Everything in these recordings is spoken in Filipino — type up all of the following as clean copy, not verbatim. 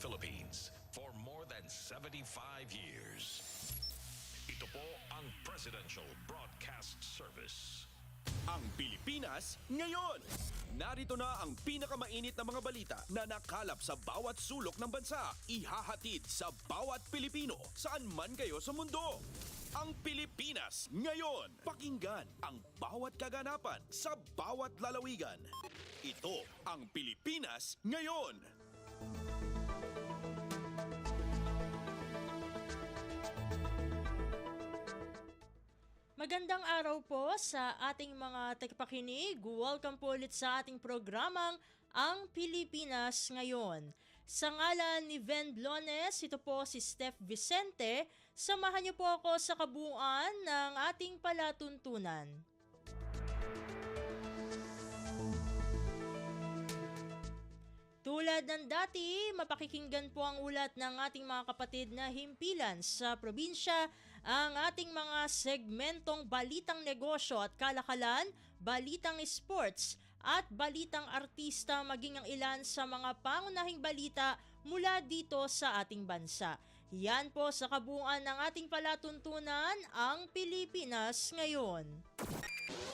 Philippines for more than 75 years. Ito po ang Presidential Broadcast Service. Ang Pilipinas ngayon. Narito na ang pinakamainit na mga balita na nakalap sa bawat sulok ng bansa. Ihahatid sa bawat Pilipino saan man kayo sa mundo. Ang Pilipinas ngayon. Pakinggan ang bawat kaganapan sa bawat lalawigan. Ito ang Pilipinas ngayon. Magandang araw po sa ating mga tagapakinig. Welcome po ulit sa ating programang Ang Pilipinas Ngayon. Sa ngalan ni Ven Blones, ito po si Steph Vicente. Samahan niyo po ako sa kabuuan ng ating palatuntunan. Tulad ng dati, mapakikinggan po ang ulat ng ating mga kapatid na himpilan sa probinsya, ang ating mga segmentong balitang negosyo at kalakalan, balitang sports at balitang artista, maging ang ilan sa mga pangunahing balita mula dito sa ating bansa. Yan po sa kabuuan ng ating palatuntunan, ang Pilipinas Ngayon.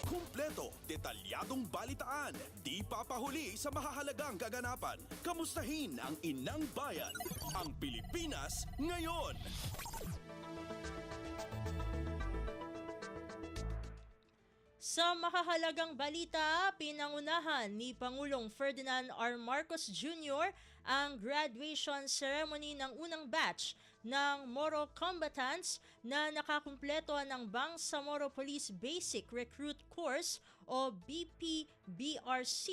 Kumpleto, detalyadong balitaan, di papahuli sa mahahalagang kaganapan. Kamustahin ang inang bayan, ang Pilipinas Ngayon. Sa mahahalagang balita, pinangunahan ni Pangulong Ferdinand R. Marcos Jr. ang graduation ceremony ng unang batch ng Moro Combatants na nakakumpleto ng Bangsamoro Police Basic Recruit Course o BPBRC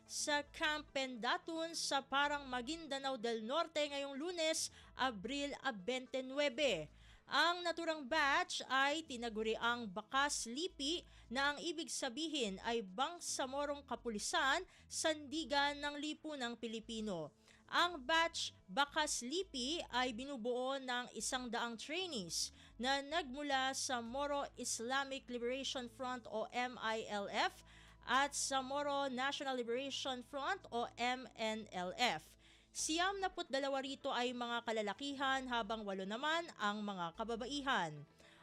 sa Camp Pendatun sa Parang Maguindanao del Norte ngayong Lunes, Abril 29. Ang naturang batch ay tinaguriang Bakas Lipi na ang ibig sabihin ay Bangsamorong Kapulisan, Sandigan ng Lipunang Pilipino. Ang batch Bakas Lipi ay binubuo ng 100 trainees na nagmula sa Moro Islamic Liberation Front o MILF at sa Moro National Liberation Front o MNLF. 92 rito ay mga kalalakihan habang 8 naman ang mga kababaihan.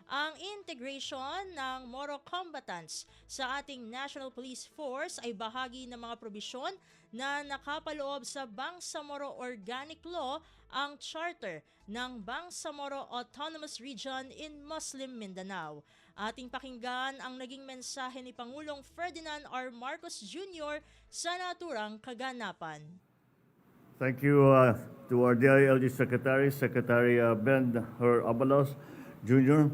Ang integration ng Moro Combatants sa ating National Police Force ay bahagi ng mga probisyon na nakapaloob sa Bangsamoro Organic Law, ang charter ng Bangsamoro Autonomous Region in Muslim Mindanao. Ating pakinggan ang naging mensahe ni Pangulong Ferdinand R. Marcos Jr. sa naturang kaganapan. Thank you to our DILG Secretary, Secretary Ben Her Abalos Jr.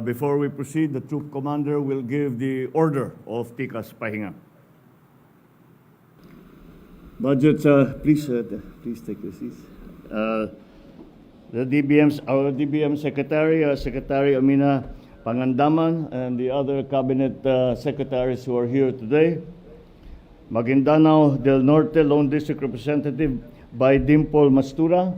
Before we proceed, the Troop Commander will give the order of Tikas Pahinga. Budget, please take your seats. Our DBM Secretary, Secretary Amina Pangandaman, and the other Cabinet Secretaries who are here today. Maguindanao del Norte Lone District Representative by Dimple Mastura.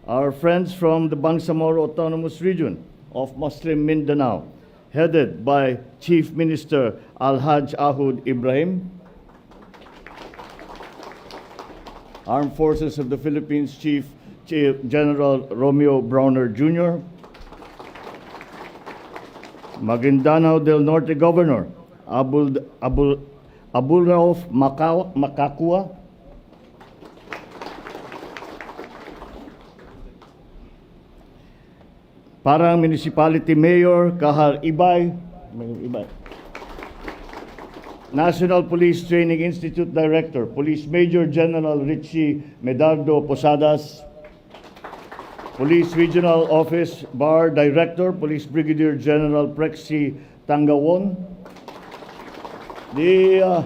Our friends from the Bangsamoro Autonomous Region of Muslim Mindanao, headed by Chief Minister Alhaj Ahud Ibrahim. Armed Forces of the Philippines Chief General Romeo Browner Jr. Maguindanao del Norte Governor Abulrauf Makakua, Parang Municipality Mayor Kahar Ibay, National Police Training Institute Director, Police Major General Richie Medardo Posadas, Police Regional Office Bar Director, Police Brigadier General Prexy Tangawon, the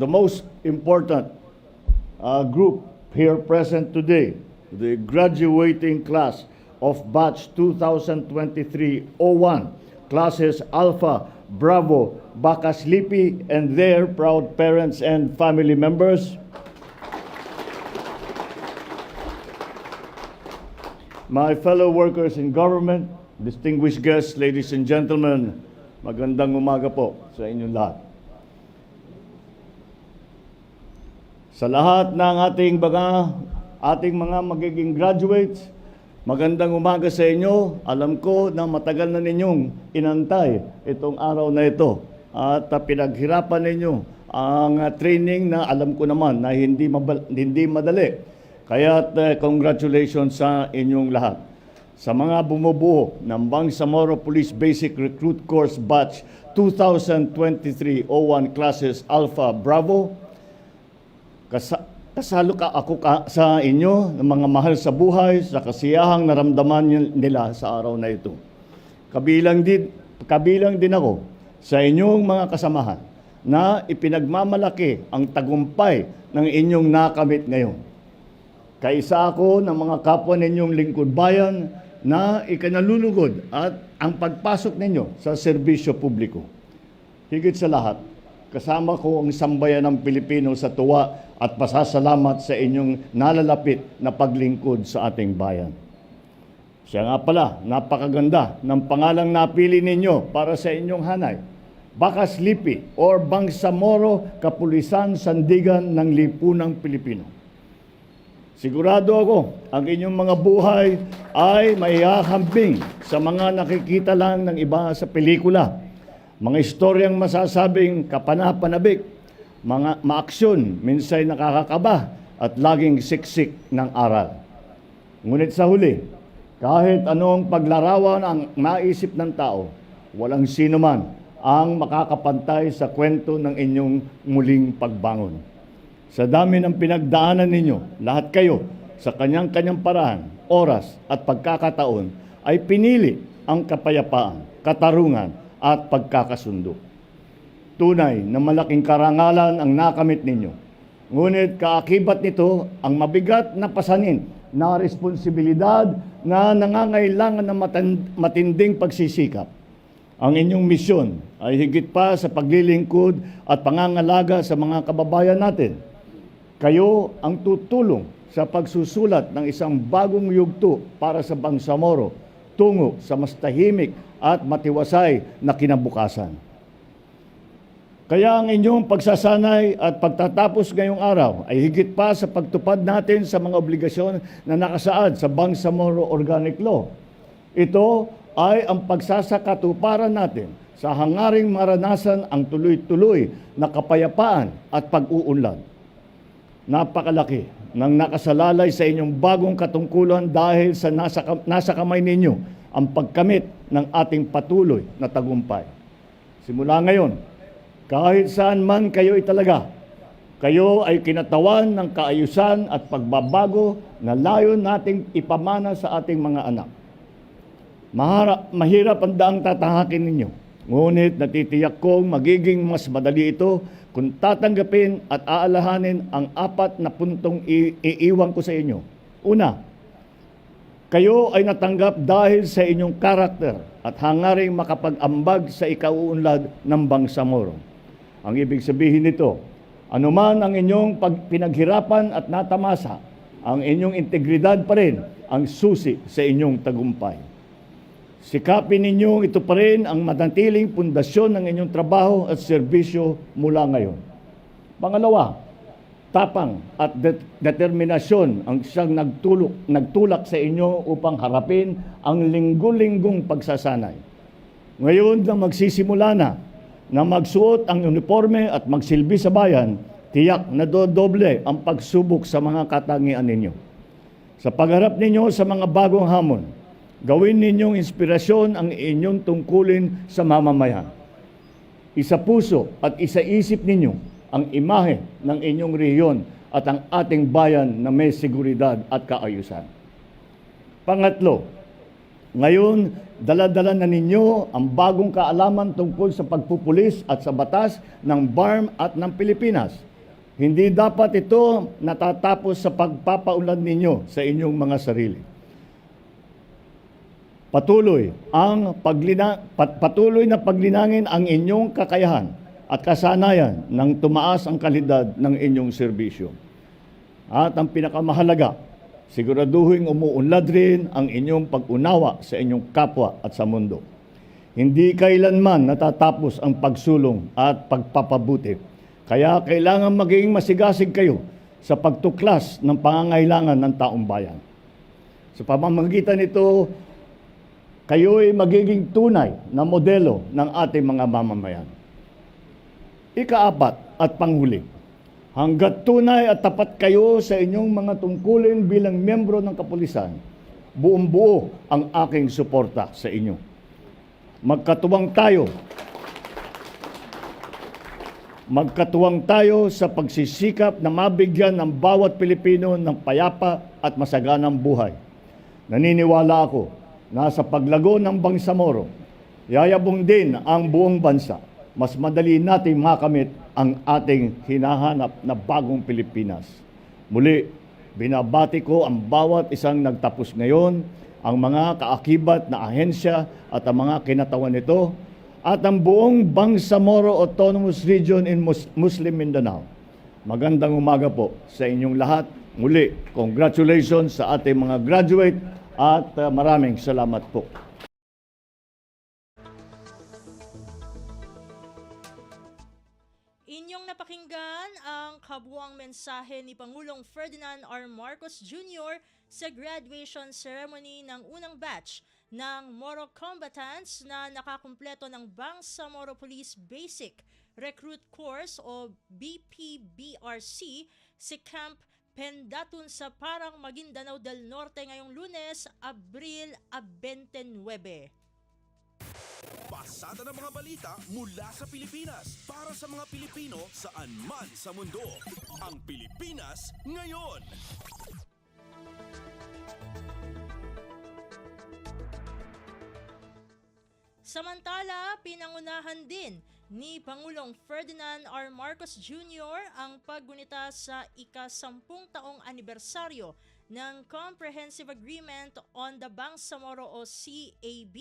most important group here present today, the graduating class of batch 2023-01, classes Alpha, Bravo, Bakas Lipi, and their proud parents and family members. My fellow workers in government, distinguished guests, ladies and gentlemen, magandang umaga po sa inyong lahat. Sa lahat ng ating mga magiging graduates, magandang umaga sa inyo. Alam ko na matagal na ninyong inantay itong araw na ito at pinaghirapan ninyo ang training na alam ko naman na hindi madali. Kaya congratulations sa inyong lahat. Sa mga bumubuo ng Bangsamoro Police Basic Recruit Course Batch 2023-01 Classes Alpha Bravo, kasalo ako sa inyo ng mga mahal sa buhay sa kasiyahang naramdaman nila sa araw na ito. Kabilang din ako sa inyong mga kasamahan na ipinagmamalaki ang tagumpay ng inyong nakamit ngayon. Kaisa ako ng mga kapwa ninyong lingkod bayan na ikinalulugod at ang pagpasok ninyo sa serbisyo publiko. Higit sa lahat, kasama ko ang sambayan ng Pilipino sa tuwa at pasasalamat sa inyong nalalapit na paglingkod sa ating bayan. Siya nga pala, napakaganda ng pangalang napili ninyo para sa inyong hanay. Bakas Lipi or Bangsamoro Kapulisan Sandigan ng Lipunang Pilipino. Sigurado ako, ang inyong mga buhay ay maihahambing sa mga nakikita lang ng iba sa pelikula. Mga istoryang masasabing kapanapanabik, mga maaksyon, minsay nakakakaba at laging siksik ng aral. Ngunit sa huli, kahit anong paglarawan ang maisip ng tao, walang sino man ang makakapantay sa kwento ng inyong muling pagbangon. Sa dami ng pinagdaanan ninyo, lahat kayo sa kanyang-kanyang paraan, oras at pagkakataon ay pinili ang kapayapaan, katarungan at pagkakasundo. Tunay na malaking karangalan ang nakamit ninyo. Ngunit kaakibat nito ang mabigat na pasanin na responsibilidad na nangangailangan ng matinding pagsisikap. Ang inyong misyon ay higit pa sa paglilingkod at pangangalaga sa mga kababayan natin. Kayo ang tutulong sa pagsusulat ng isang bagong yugto para sa Bangsamoro tungo sa mas tahimik at matiwasay na kinabukasan. Kaya ang inyong pagsasanay at pagtatapos ngayong araw ay higit pa sa pagtupad natin sa mga obligasyon na nakasaad sa Bangsamoro Organic Law. Ito ay ang pagsasakatuparan natin sa hangaring maranasan ang tuloy-tuloy na kapayapaan at pag-uunlad. Napakalaki ng nakasalalay sa inyong bagong katungkulan dahil sa nasa kamay ninyo ang pagkamit ng ating patuloy na tagumpay. Simula ngayon, kahit saan man kayo italaga, kayo ay kinatawan ng kaayusan at pagbabago na layon nating ipamana sa ating mga anak. Mahirap ang daang tatahakin ninyo, ngunit natitiyak kong magiging mas madali ito kung tatanggapin at aalahanin ang 4 na puntong iiwan ko sa inyo. Una, kayo ay natanggap dahil sa inyong karakter at hangaring makapag-ambag sa ikauunlad ng Bangsamoro. Ang ibig sabihin nito, anuman ang inyong pinaghirapan at natamasa, ang inyong integridad pa rin ang susi sa inyong tagumpay. Sikapin ninyo ito pa rin ang manatiling pundasyon ng inyong trabaho at serbisyo mula ngayon. Pangalawa, tapang at determinasyon ang siyang nagtulak sa inyo upang harapin ang linggo-linggong pagsasanay. Ngayon na magsisimula na magsuot ang uniforme at magsilbi sa bayan, tiyak na dodoble ang pagsubok sa mga katangian ninyo. Sa pagharap ninyo sa mga bagong hamon, gawin ninyong inspirasyon ang inyong tungkulin sa mamamayan. Isa puso at isa isip ninyo ang imahe ng inyong rehiyon at ang ating bayan na may seguridad at kaayusan. Pangatlo, ngayon, dala-dala na ninyo ang bagong kaalaman tungkol sa pagpupulis at sa batas ng BARM at ng Pilipinas. Hindi dapat ito natatapos sa pagpapaunlad ninyo sa inyong mga sarili. Patuloy na paglinangin ang inyong kakayahan at kasanayan nang tumaas ang kalidad ng inyong serbisyo. At ang pinakamahalaga, siguraduhin umuunlad rin ang inyong pag-unawa sa inyong kapwa at sa mundo. Hindi kailanman natatapos ang pagsulong at pagpapabuti. Kaya kailangan maging masigasig kayo sa pagtuklas ng pangangailangan ng taong bayan. Sa pamamagitan nito, kayo'y magiging tunay na modelo ng ating mga mamamayan. Ikaapat at panghuli, hanggat tunay at tapat kayo sa inyong mga tungkulin bilang miyembro ng kapulisan, buong-buo ang aking suporta sa inyo. Magkatuwang tayo sa pagsisikap na mabigyan ng bawat Pilipino ng payapa at masaganang buhay. Naniniwala ako na sa paglago ng Bangsamoro, yayabong din ang buong bansa. Mas madali nating makamit ang ating hinahanap na bagong Pilipinas. Muli, binabati ko ang bawat isang nagtapos ngayon, ang mga kaakibat na ahensya at ang mga kinatawan nito, at ang buong Bangsamoro Autonomous Region in Muslim Mindanao. Magandang umaga po sa inyong lahat. Muli, congratulations sa ating mga graduate at maraming salamat po. Inyong napakinggan ang kabuuang mensahe ni Pangulong Ferdinand R. Marcos Jr. sa graduation ceremony ng unang batch ng Moro Combatants na nakakumpleto ng Bangsamoro Police Basic Recruit Course o BPBRC si Camp Pendatun sa Parang, Maguindanao del Norte ngayong Lunes, Abril 29. Pasada ng mga balita mula sa Pilipinas para sa mga Pilipino saan man sa mundo. Ang Pilipinas ngayon. Samantala, pinangunahan din ni Pangulong Ferdinand R. Marcos Jr. ang paggunita sa ika-10 taong anibersaryo ng Comprehensive Agreement on the Bangsamoro o CAB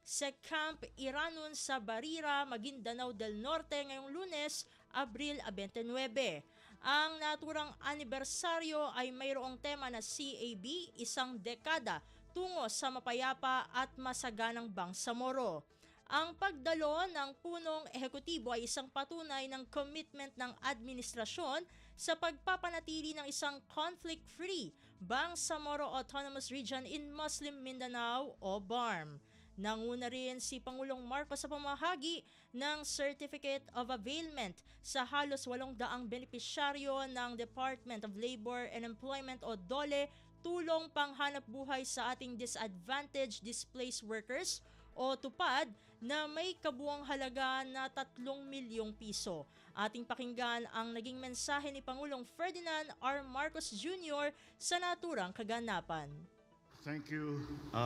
sa Camp Iranun sa Barira, Maguindanao del Norte ngayong Lunes, Abril 29. Ang naturang anibersaryo ay mayroong tema na CAB, isang dekada tungo sa mapayapa at masaganang Bangsamoro. Ang pagdalo ng punong ehekutibo ay isang patunay ng commitment ng administrasyon sa pagpapanatili ng isang conflict-free Bangsamoro Autonomous Region in Muslim Mindanao o BARM. Nanguna rin si Pangulong Marcos sa pamahagi ng Certificate of Availment sa halos 800 benepisyaryo ng Department of Labor and Employment o DOLE, tulong panghanap buhay sa ating disadvantaged displaced workers o TUPAD na may kabuuang halaga na 3 milyong piso. Ating pakinggan ang naging mensahe ni Pangulong Ferdinand R. Marcos Jr. sa naturang kaganapan. Thank you,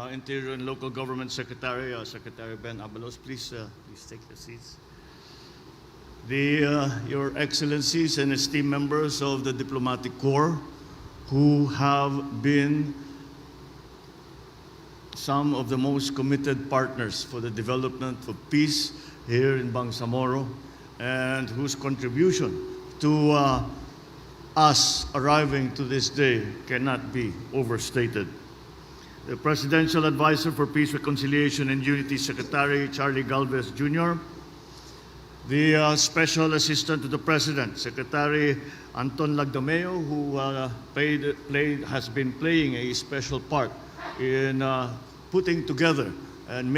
Interior and Local Government Secretary, Secretary Ben Abalos. Please take your seats. Your Excellencies and esteemed members of the Diplomatic Corps, who have been some of the most committed partners for the development of peace here in Bangsamoro, and whose contribution to us arriving to this day cannot be overstated. The Presidential Advisor for Peace, Reconciliation and Unity, Secretary Charlie Galvez Jr., the Special Assistant to the President, Secretary Anton Lagdameo, who has been playing a special part in putting together and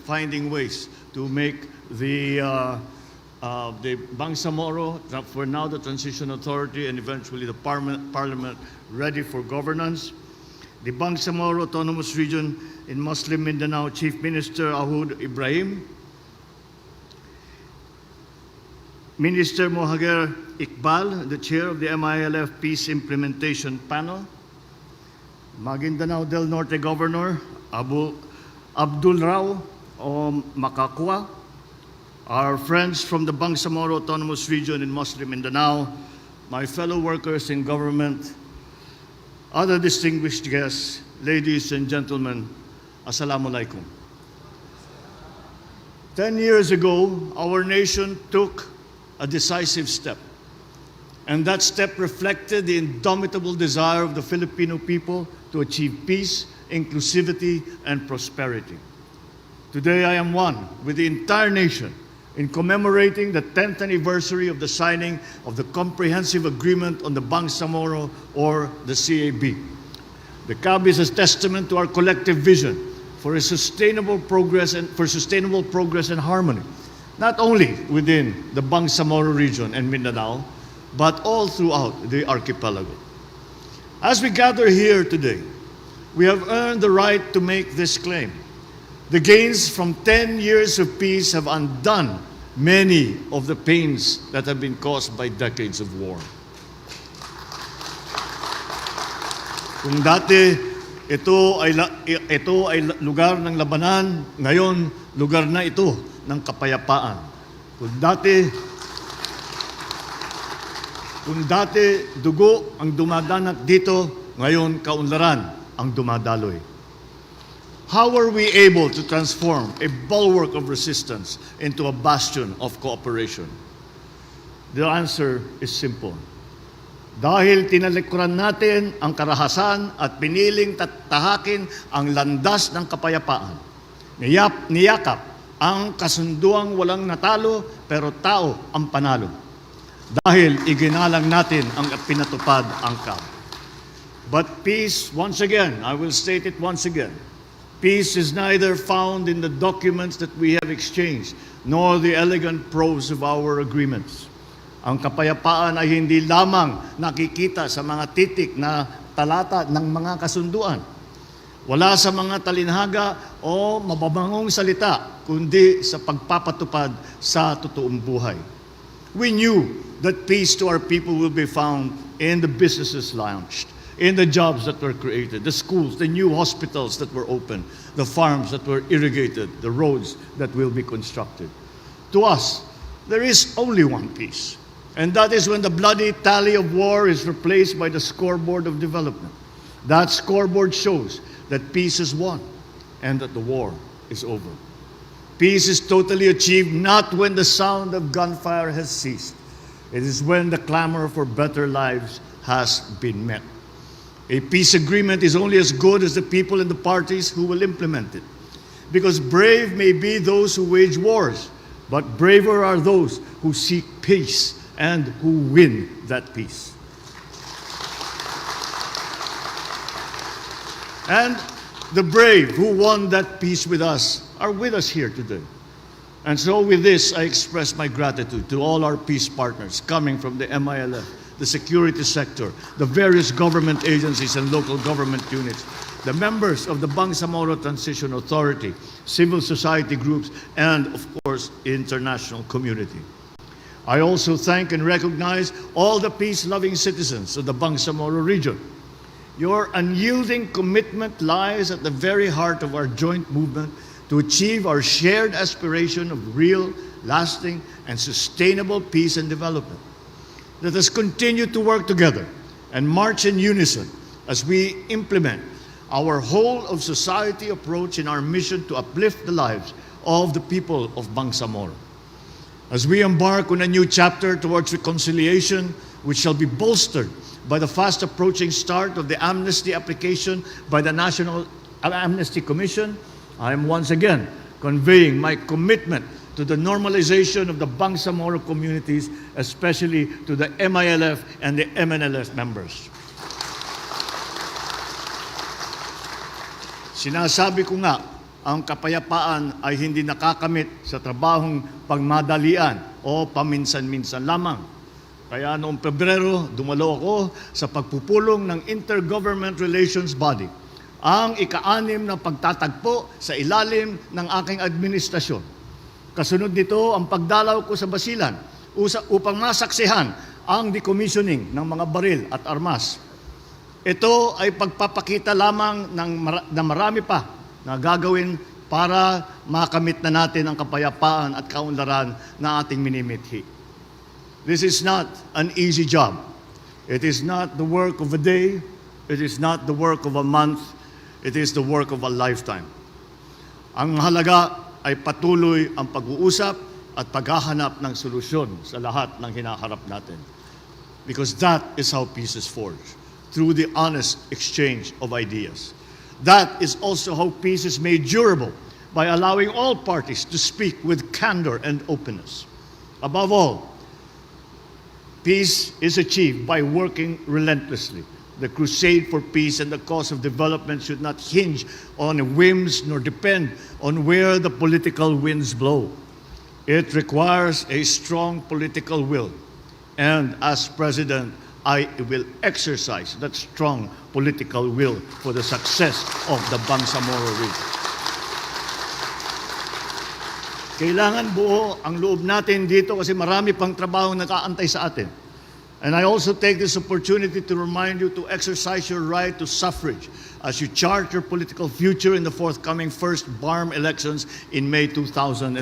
finding ways to make the Bangsamoro, for now the Transition Authority, and eventually the Parliament ready for governance. The Bangsamoro Autonomous Region in Muslim Mindanao Chief Minister Ahud Ibrahim, Minister Mohager Iqbal, the Chair of the MILF Peace Implementation Panel, Maguindanao del Norte Governor Abdul Rao Makakwa, our friends from the Bangsamoro Autonomous Region in Muslim Mindanao, my fellow workers in government, other distinguished guests, ladies and gentlemen, Assalamu alaikum. 10 years ago, our nation took a decisive step. And that step reflected the indomitable desire of the Filipino people to achieve peace, inclusivity, and prosperity. Today, I am one with the entire nation in commemorating the 10th anniversary of the signing of the Comprehensive Agreement on the Bangsamoro or the CAB. The CAB is a testament to our collective vision for a sustainable progress and harmony, not only within the Bangsamoro region and Mindanao, but all throughout the archipelago. As we gather here today, we have earned the right to make this claim. The gains from 10 years of peace have undone many of the pains that have been caused by decades of war. Kung dati ito ay lugar ng labanan, ngayon lugar na ito ng kapayapaan. Kung dati dugo ang dumadanak dito, ngayon kaunlaran ang dumadaloy. How are we able to transform a bulwark of resistance into a bastion of cooperation? The answer is simple. Dahil tinalikuran natin ang karahasan at piniling tahakin ang landas ng kapayapaan. Niyakap ang kasunduang walang natalo pero tao ang panalo. Dahil iginalang natin ang pinatupad ang CAB. But peace, once again, I will state it once again, peace is neither found in the documents that we have exchanged, nor the elegant prose of our agreements. Ang kapayapaan ay hindi lamang nakikita sa mga titik na talata ng mga kasunduan. Wala sa mga talinhaga o mababangong salita, kundi sa pagpapatupad sa totoong buhay. We knew that peace to our people will be found in the businesses launched, in the jobs that were created, the schools, the new hospitals that were opened, the farms that were irrigated, the roads that will be constructed. To us, there is only one peace, and that is when the bloody tally of war is replaced by the scoreboard of development. That scoreboard shows that peace is won and that the war is over. Peace is totally achieved not when the sound of gunfire has ceased. It is when the clamor for better lives has been met. A peace agreement is only as good as the people and the parties who will implement it. Because brave may be those who wage wars, but braver are those who seek peace and who win that peace. And the brave who won that peace with us are with us here today. And so with this, I express my gratitude to all our peace partners coming from the MILF, the security sector, the various government agencies and local government units, the members of the Bangsamoro Transition Authority, civil society groups, and of course, international community. I also thank and recognize all the peace-loving citizens of the Bangsamoro region. Your unyielding commitment lies at the very heart of our joint movement to achieve our shared aspiration of real, lasting, and sustainable peace and development. Let us continue to work together and march in unison as we implement our whole of society approach in our mission to uplift the lives of the people of Bangsamoro. As we embark on a new chapter towards reconciliation, which shall be bolstered by the fast approaching start of the amnesty application by the National Amnesty Commission, I am once again conveying my commitment to the normalization of the Bangsamoro communities, especially to the MILF and the MNLF members. Sinasabi ko nga, ang kapayapaan ay hindi nakakamit sa trabahong pagmadalian o paminsan-minsan lamang. Kaya noong Pebrero, dumalo ako sa pagpupulong ng Intergovernment Relations Body, ang ika-6 na pagtatagpo sa ilalim ng aking administrasyon. Kasunod nito ang pagdalaw ko sa Basilan upang masaksihan ang decommissioning ng mga baril at armas. Ito ay pagpapakita lamang na marami pa na gagawin para makamit na natin ang kapayapaan at kaunlaran na ating minimithi. This is not an easy job. It is not the work of a day. It is not the work of a month. It is the work of a lifetime. Ang halaga ay patuloy ang pag-uusap at paghahanap ng solusyon sa lahat ng hinaharap natin. Because that is how peace is forged, through the honest exchange of ideas. That is also how peace is made durable, by allowing all parties to speak with candor and openness. Above all, peace is achieved by working relentlessly. The crusade for peace and the cause of development should not hinge on whims nor depend on where the political winds blow. It requires a strong political will. And as President, I will exercise that strong political will for the success of the Bangsamoro region. Kailangan buo ang loob natin dito kasi marami pang trabaho nakaantay sa atin. And I also take this opportunity to remind you to exercise your right to suffrage as you chart your political future in the forthcoming first BARM elections in May 2025.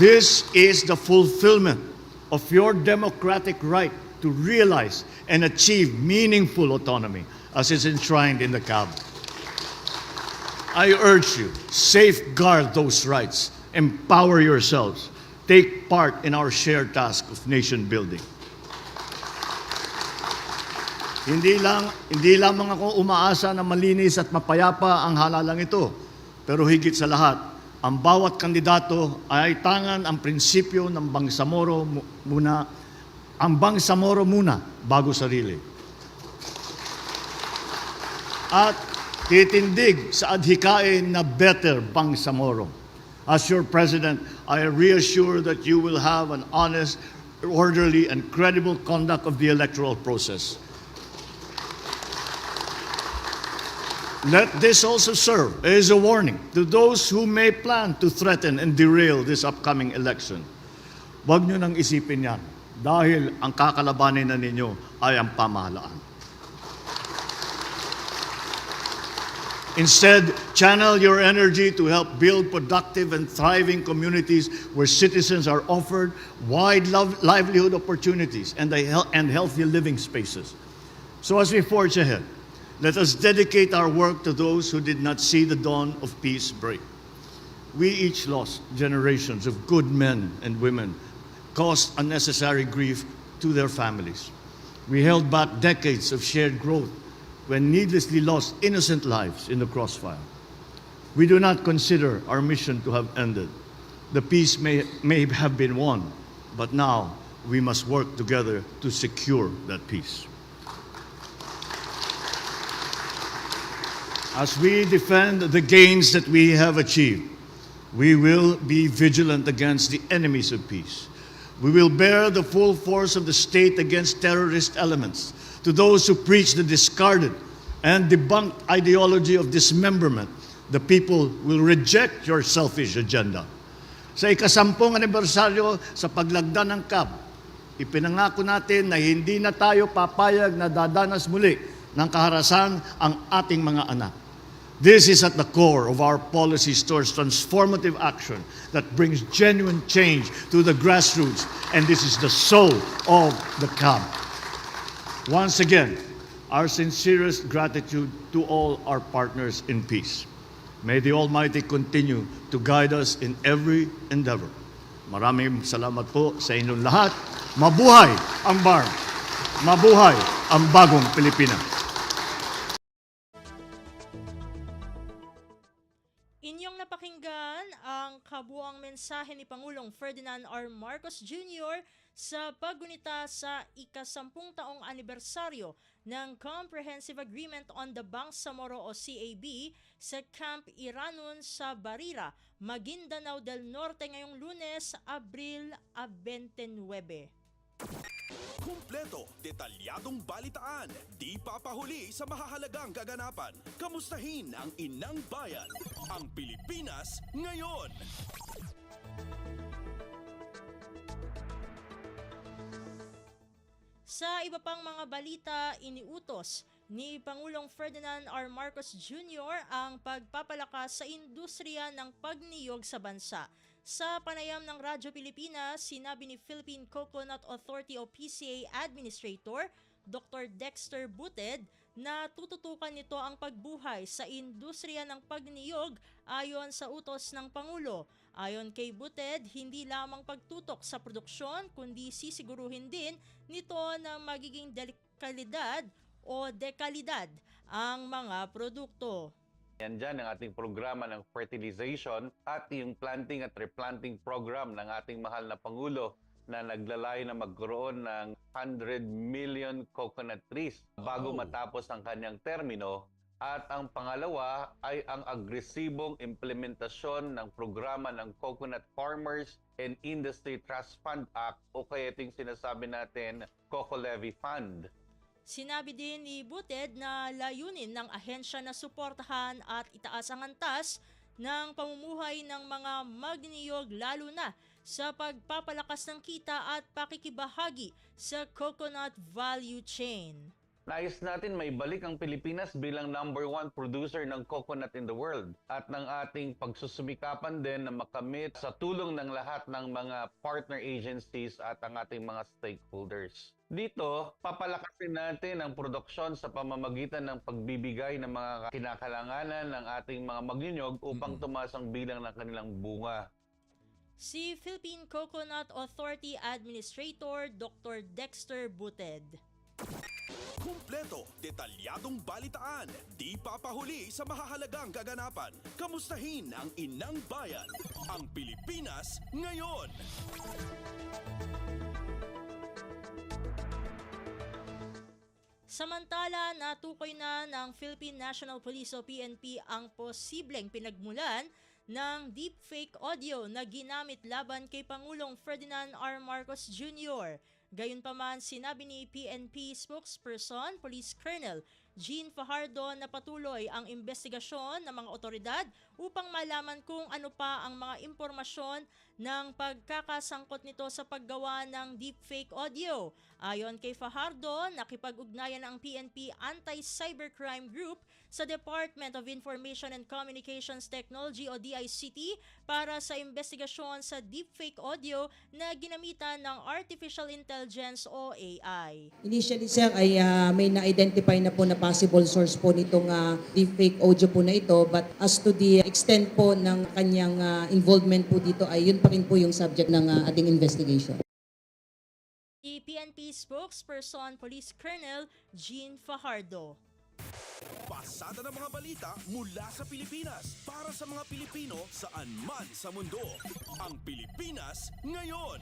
This is the fulfillment of your democratic right to realize and achieve meaningful autonomy as is enshrined in the CAB. I urge you, safeguard those rights, empower yourselves, take part in our shared task of nation building. Hindi lamang ako umaasa na malinis at mapayapa ang halalang ito, pero higit sa lahat, ang bawat kandidato ay tangan ang prinsipyo ng Bangsamoro muna, ang Bangsamoro muna bago sarili. At titindig sa adhikain na better Bangsamoro. As your president, I reassure that you will have an honest, orderly, and credible conduct of the electoral process. Let this also serve as a warning to those who may plan to threaten and derail this upcoming election. Huwag nyo nang isipin yan dahil ang kakalabanin na ninyo ay ang pamahalaan. Instead, channel your energy to help build productive and thriving communities where citizens are offered wide livelihood opportunities and healthy living spaces. So as we forge ahead, let us dedicate our work to those who did not see the dawn of peace break. We each lost generations of good men and women, caused unnecessary grief to their families. We held back decades of shared growth when needlessly lost innocent lives in the crossfire. We do not consider our mission to have ended. The peace may have been won, but now we must work together to secure that peace. As we defend the gains that we have achieved, we will be vigilant against the enemies of peace. We will bear the full force of the state against terrorist elements. To those who preach the discarded and debunked ideology of dismemberment, the people will reject your selfish agenda. Sa ikasampung anibersaryo sa paglagda ng CAB, ipinangako natin na hindi na tayo papayag na dadanas muli ng kaharasan ang ating mga anak. This is at the core of our policies towards transformative action that brings genuine change to the grassroots, and this is the soul of the CAB. Once again, our sincerest gratitude to all our partners in peace. May the Almighty continue to guide us in every endeavor. Maraming salamat po sa inyong lahat. Mabuhay ang BARM! Mabuhay ang bagong Pilipinas! Inyong napakinggan ang kabuuang mensahe ni Pangulong Ferdinand R. Marcos Jr. sa paggunita sa ika-10 taong anibersaryo ng Comprehensive Agreement on the Bangsamoro o CAB sa Camp Iranon sa Barira, Maguindanao del Norte ngayong Lunes, Abril 29. Kumpleto, detalyadong balitaan, di papahuli sa mahahalagang kaganapan. Kamustahin ang inang bayan, ang Pilipinas ngayon. Sa iba pang mga balita, iniutos ni Pangulong Ferdinand R. Marcos Jr. ang pagpapalakas sa industriya ng pagniyog sa bansa. Sa panayam ng Radyo Pilipinas, sinabi ni Philippine Coconut Authority o PCA Administrator Dr. Dexter Buted na tututukan nito ang pagbuhay sa industriya ng pagniyog ayon sa utos ng Pangulo. Ayon kay Buted, hindi lamang pagtutok sa produksyon kundi sisiguruhin din nito na magiging dekalidad ang mga produkto. Yan dyan ang ating programa ng fertilization at yung planting at replanting program ng ating mahal na Pangulo na naglalayo na magkaroon ng 100 million coconut trees bago matapos ang kanyang termino. At ang pangalawa ay ang agresibong implementasyon ng programa ng Coconut Farmers and Industry Trust Fund Act o kaya ito yung sinasabi natin Coco Levy Fund. Sinabi din ni Butted na layunin ng ahensya na suportahan at itaas ang antas ng pamumuhay ng mga magniniyog lalo na sa pagpapalakas ng kita at pakikibahagi sa coconut value chain. Nais natin may balik ang Pilipinas bilang #1 producer ng coconut in the world at ng ating pagsusumikapan din na makamit sa tulong ng lahat ng mga partner agencies at ang ating mga stakeholders. Dito, papalakasin natin ang produksyon sa pamamagitan ng pagbibigay ng mga kinakalanganan ng ating mga magnyunyog upang tumaas ang bilang ng kanilang bunga. Si Philippine Coconut Authority Administrator Dr. Dexter Butted. Kumpleto, detalyadong balitaan, di papahuli sa mahahalagang kaganapan. Kamustahin ang inang bayan, ang Pilipinas ngayon. Samantala, natukoy na ng Philippine National Police o PNP ang posibleng pinagmulan ng deepfake audio na ginamit laban kay Pangulong Ferdinand R. Marcos Jr. Gayunpaman, sinabi ni PNP spokesperson Police Colonel Jean Fajardo na patuloy ang investigasyon ng mga otoridad upang malaman kung ano pa ang mga impormasyon ng pagkakasangkot nito sa paggawa ng deepfake audio. Ayon kay Fajardo, nakipag-ugnayan ang PNP Anti-Cybercrime Group sa Department of Information and Communications Technology o DICT para sa investigasyon sa deepfake audio na ginamitan ng Artificial Intelligence o AI. Initially, sir, ay may na-identify na po na possible source po nitong deepfake audio po na ito. But as to the extent po ng kanyang involvement po dito, ay yun pa rin po yung subject ng ating investigation. Si PNP spokesperson Police Colonel Jean Fajardo. Pasada ng mga balita mula sa Pilipinas para sa mga Pilipino saan man sa mundo. Ang Pilipinas ngayon.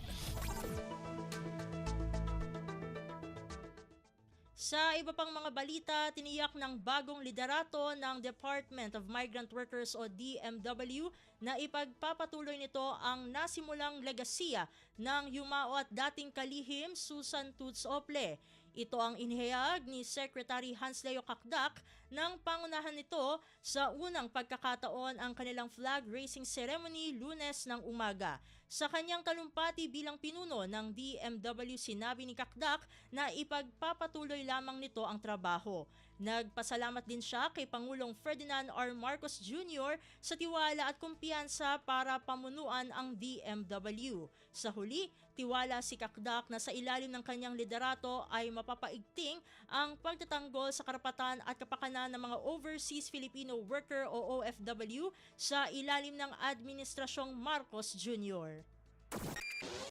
Sa iba pang mga balita, tiniyak ng bagong liderato ng Department of Migrant Workers o DMW na ipagpapatuloy nito ang nasimulang legasiya ng yumao at dating kalihim Susan Toots Ople. Ito ang inihayag ni Secretary Hans Leo Kakdak ng pangunahan nito sa unang pagkakataon ang kanilang flag raising ceremony Lunes ng umaga. Sa kanyang talumpati bilang pinuno ng DMW, sinabi ni Kakdak na ipagpapatuloy lamang nito ang trabaho. Nagpasalamat din siya kay Pangulong Ferdinand R. Marcos Jr. sa tiwala at kumpiyansa para pamunuan ang DMW. Sa huli, tiwala si Kakdak na sa ilalim ng kanyang liderato ay mapapaigting ang pagtatanggol sa karapatan at kapakanan ng mga overseas Filipino worker o OFW sa ilalim ng Administrasyong Marcos Jr.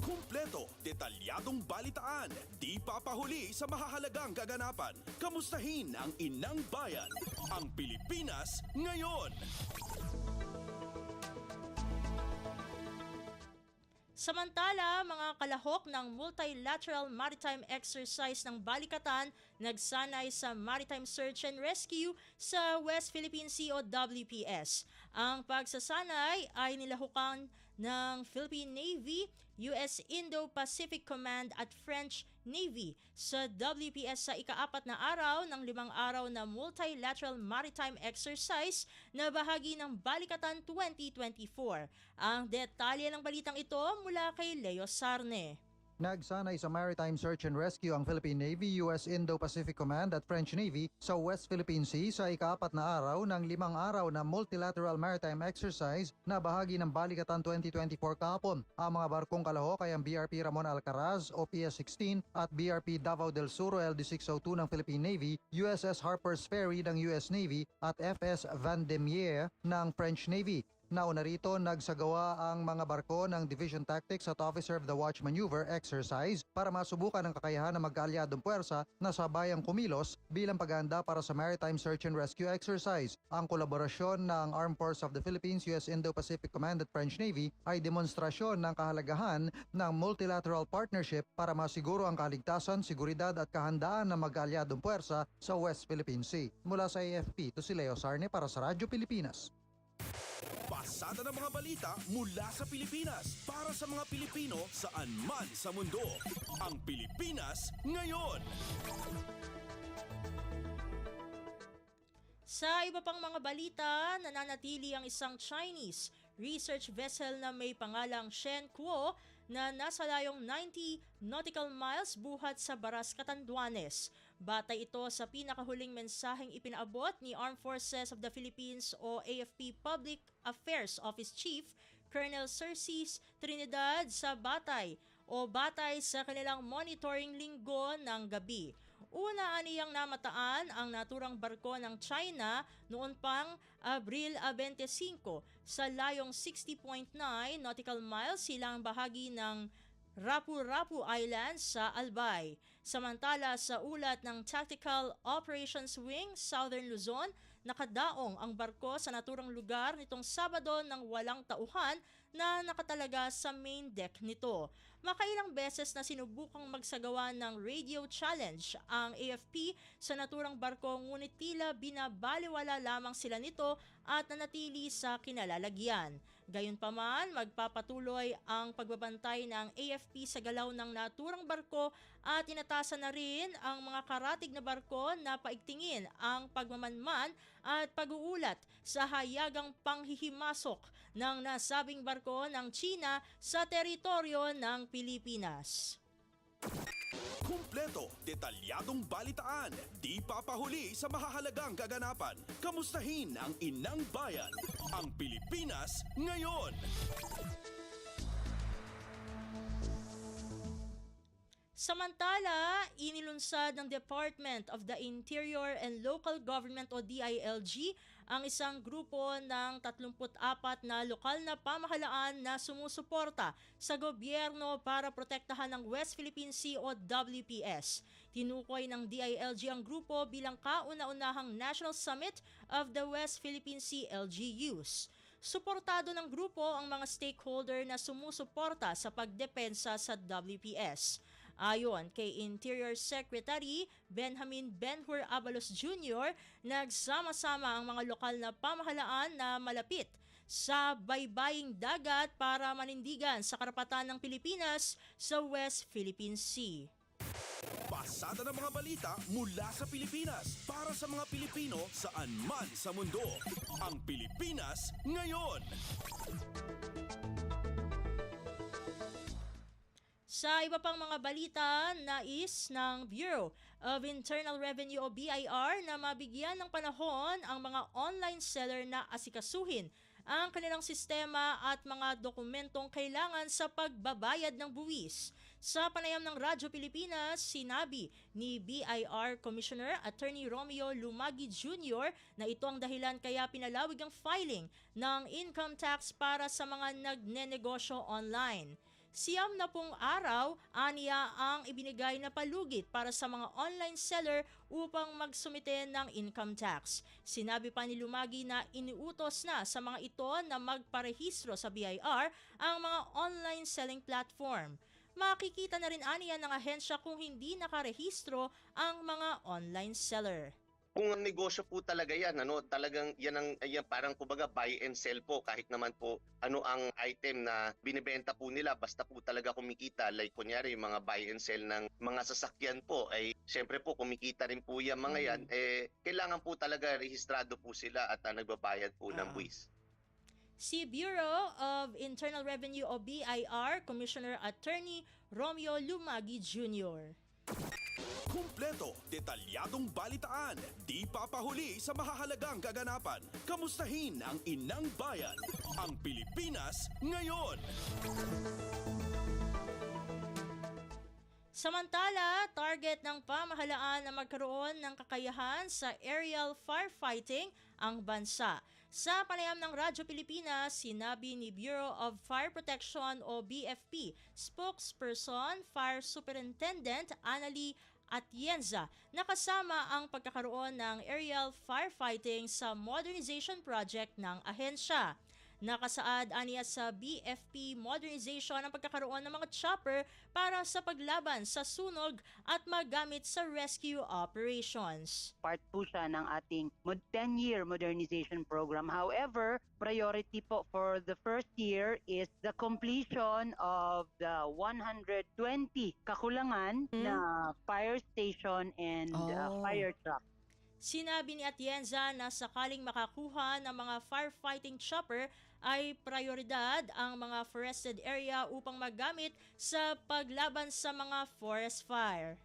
Kumpleto, detalyadong balitaan, di papahuli sa mahahalagang kaganapan. Kamustahin ang inang bayan, ang Pilipinas ngayon. Samantala, mga kalahok ng multilateral maritime exercise ng Balikatan nagsanay sa Maritime Search and Rescue sa West Philippine Sea o WPS. Ang pagsasanay ay nilahukan ng Philippine Navy, US Indo-Pacific Command at French Navy sa WPS sa ika-4 na araw ng 5 araw na multilateral maritime exercise na bahagi ng Balikatan 2024. Ang detalye ng balitang ito mula kay Leo Sarne. Nagsanay sa Maritime Search and Rescue ang Philippine Navy, US Indo-Pacific Command at French Navy sa West Philippine Sea sa ika-4 na araw ng 5 araw na multilateral maritime exercise na bahagi ng Balikatan 2024 kahapon. Ang mga barkong kalahok ay ang BRP Ramon Alcaraz o PS-16 at BRP Davao del Sur o LD-602 ng Philippine Navy, USS Harper's Ferry ng US Navy at FS Vendemiaire ng French Navy. Nauna rito, nagsagawa ang mga barko ng Division Tactics at Officer of the Watch Maneuver exercise para masubukan ang kakayahan ng mag-aalyadong puwersa na sabayang kumilos bilang paghahanda para sa Maritime Search and Rescue exercise. Ang kolaborasyon ng Armed Forces of the Philippines, US Indo-Pacific Command at French Navy ay demonstrasyon ng kahalagahan ng multilateral partnership para masiguro ang kaligtasan, seguridad at kahandaan ng mag-aalyadong puwersa sa West Philippine Sea. Mula sa AFP, ito si Leo Sarne para sa Radyo Pilipinas. Pasada ng mga balita mula sa Pilipinas para sa mga Pilipino saan man sa mundo. Ang Pilipinas ngayon. Sa iba pang mga balita, nananatili ang isang Chinese research vessel na may pangalang Shen Kuo na nasa layong 90 nautical miles buhat sa Baras, Catanduanes. Batay ito sa pinakahuling mensaheng ipinaabot ni Armed Forces of the Philippines o AFP Public Affairs Office Chief Colonel Cercis Trinidad sa batay sa kanilang monitoring linggo ng gabi. Una aniyang namataan ang naturang barko ng China noon pang Abril 25 sa layong 60.9 nautical miles silang bahagi ng Rapu-Rapu Island sa Albay. Samantala sa ulat ng Tactical Operations Wing Southern Luzon, nakadaong ang barko sa naturang lugar nitong Sabado ng walang tauhan na nakatalaga sa main deck nito. Makailang beses na sinubukang magsagawa ng radio challenge ang AFP sa naturang barko ngunit tila binabaliwala lamang sila nito at nanatili sa kinalalagyan. Gayunpaman, magpapatuloy ang pagbabantay ng AFP sa galaw ng naturang barko at inatasan na rin ang mga karatig na barko na paigtingin ang pagmamanman at pag-uulat sa hayagang panghihimasok ng nasabing barko ng China sa teritoryo ng Pilipinas. Kumpleto, detalyadong balitaan, di papahuli sa mahahalagang kaganapan. Kamustahin ang inang bayan, ang Pilipinas ngayon. Samantala, inilunsad ng Department of the Interior and Local Government o DILG ang isang grupo ng 34 na lokal na pamahalaan na sumusuporta sa gobyerno para protektahan ang West Philippine Sea o WPS. Tinukoy ng DILG ang grupo bilang kauna-unahang National Summit of the West Philippine Sea LGUs. Suportado ng grupo ang mga stakeholder na sumusuporta sa pagdepensa sa WPS. Ayon kay Interior Secretary Benjamin Benhur Abalos Jr., nagsama-sama ang mga lokal na pamahalaan na malapit sa baybaying dagat para manindigan sa karapatan ng Pilipinas sa West Philippine Sea. Pasada ng mga balita mula sa Pilipinas para sa mga Pilipino saan man sa mundo. Ang Pilipinas ngayon. Sa iba pang mga balita, nais ng Bureau of Internal Revenue o BIR na mabigyan ng panahon ang mga online seller na asikasuhin ang kanilang sistema at mga dokumentong kailangan sa pagbabayad ng buwis. Sa panayam ng Radyo Pilipinas, sinabi ni BIR Commissioner Attorney Romeo Lumagi Jr. na ito ang dahilan kaya pinalawig ang filing ng income tax para sa mga nagnenegosyo online. 90 araw, aniya ang ibinigay na palugit para sa mga online seller upang magsumite ng income tax. Sinabi pa ni Lumagi na iniutos na sa mga ito na magparehistro sa BIR ang mga online selling platform. Makikita na rin aniya ng ahensya kung hindi nakarehistro ang mga online seller. Kung ang negosyo po talaga yan, talagang yan parang kumbaga buy and sell po kahit naman po ano ang item na binibenta po nila basta po talaga kumikita. Like kunyari yung mga buy and sell ng mga sasakyan po ay syempre po kumikita rin po yan mga yan. Kailangan po talaga rehistrado po sila at nagbabayad po ng buwis. Si Bureau of Internal Revenue o BIR Commissioner Attorney Romeo Lumagi Jr. Kumpleto, detalyadong balitaan, di papahuli sa mahahalagang kaganapan. Kamustahin ang inang bayan, ang Pilipinas ngayon. Samantala, target ng pamahalaan na magkaroon ng kakayahan sa aerial firefighting ang bansa. Sa panayam ng Radyo Pilipinas, sinabi ni Bureau of Fire Protection o BFP spokesperson Fire Superintendent Annalie Atienza na kasama ang pagkakaroon ng aerial firefighting sa modernization project ng ahensya. Nakasaad aniya sa BFP modernization ang pagkakaroon ng mga chopper para sa paglaban sa sunog at magamit sa rescue operations. Part po siya ng ating 10-year modernization program. However, priority po for the first year is the completion of the 120 kakulangan na fire station and fire truck. Sinabi ni Atienza na sakaling makakuha ng mga firefighting chopper ay prioridad ang mga forested area upang magamit sa paglaban sa mga forest fire.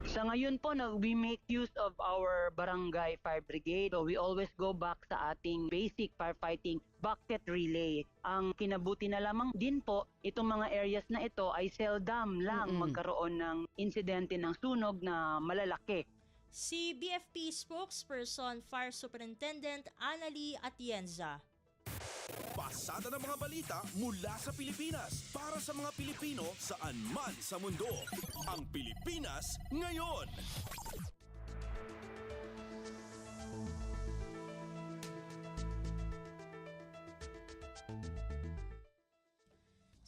Sa ngayon po, we make use of our barangay fire brigade. So we always go back sa ating basic firefighting bucket relay. Ang kinabuti na lamang din po, itong mga areas na ito ay seldom lang magkaroon ng insidente ng sunog na malalaki. Si BFP spokesperson Fire Superintendent Annalie Atienza. Pasada ng mga balita mula sa Pilipinas para sa mga Pilipino saan man sa mundo. Ang Pilipinas ngayon.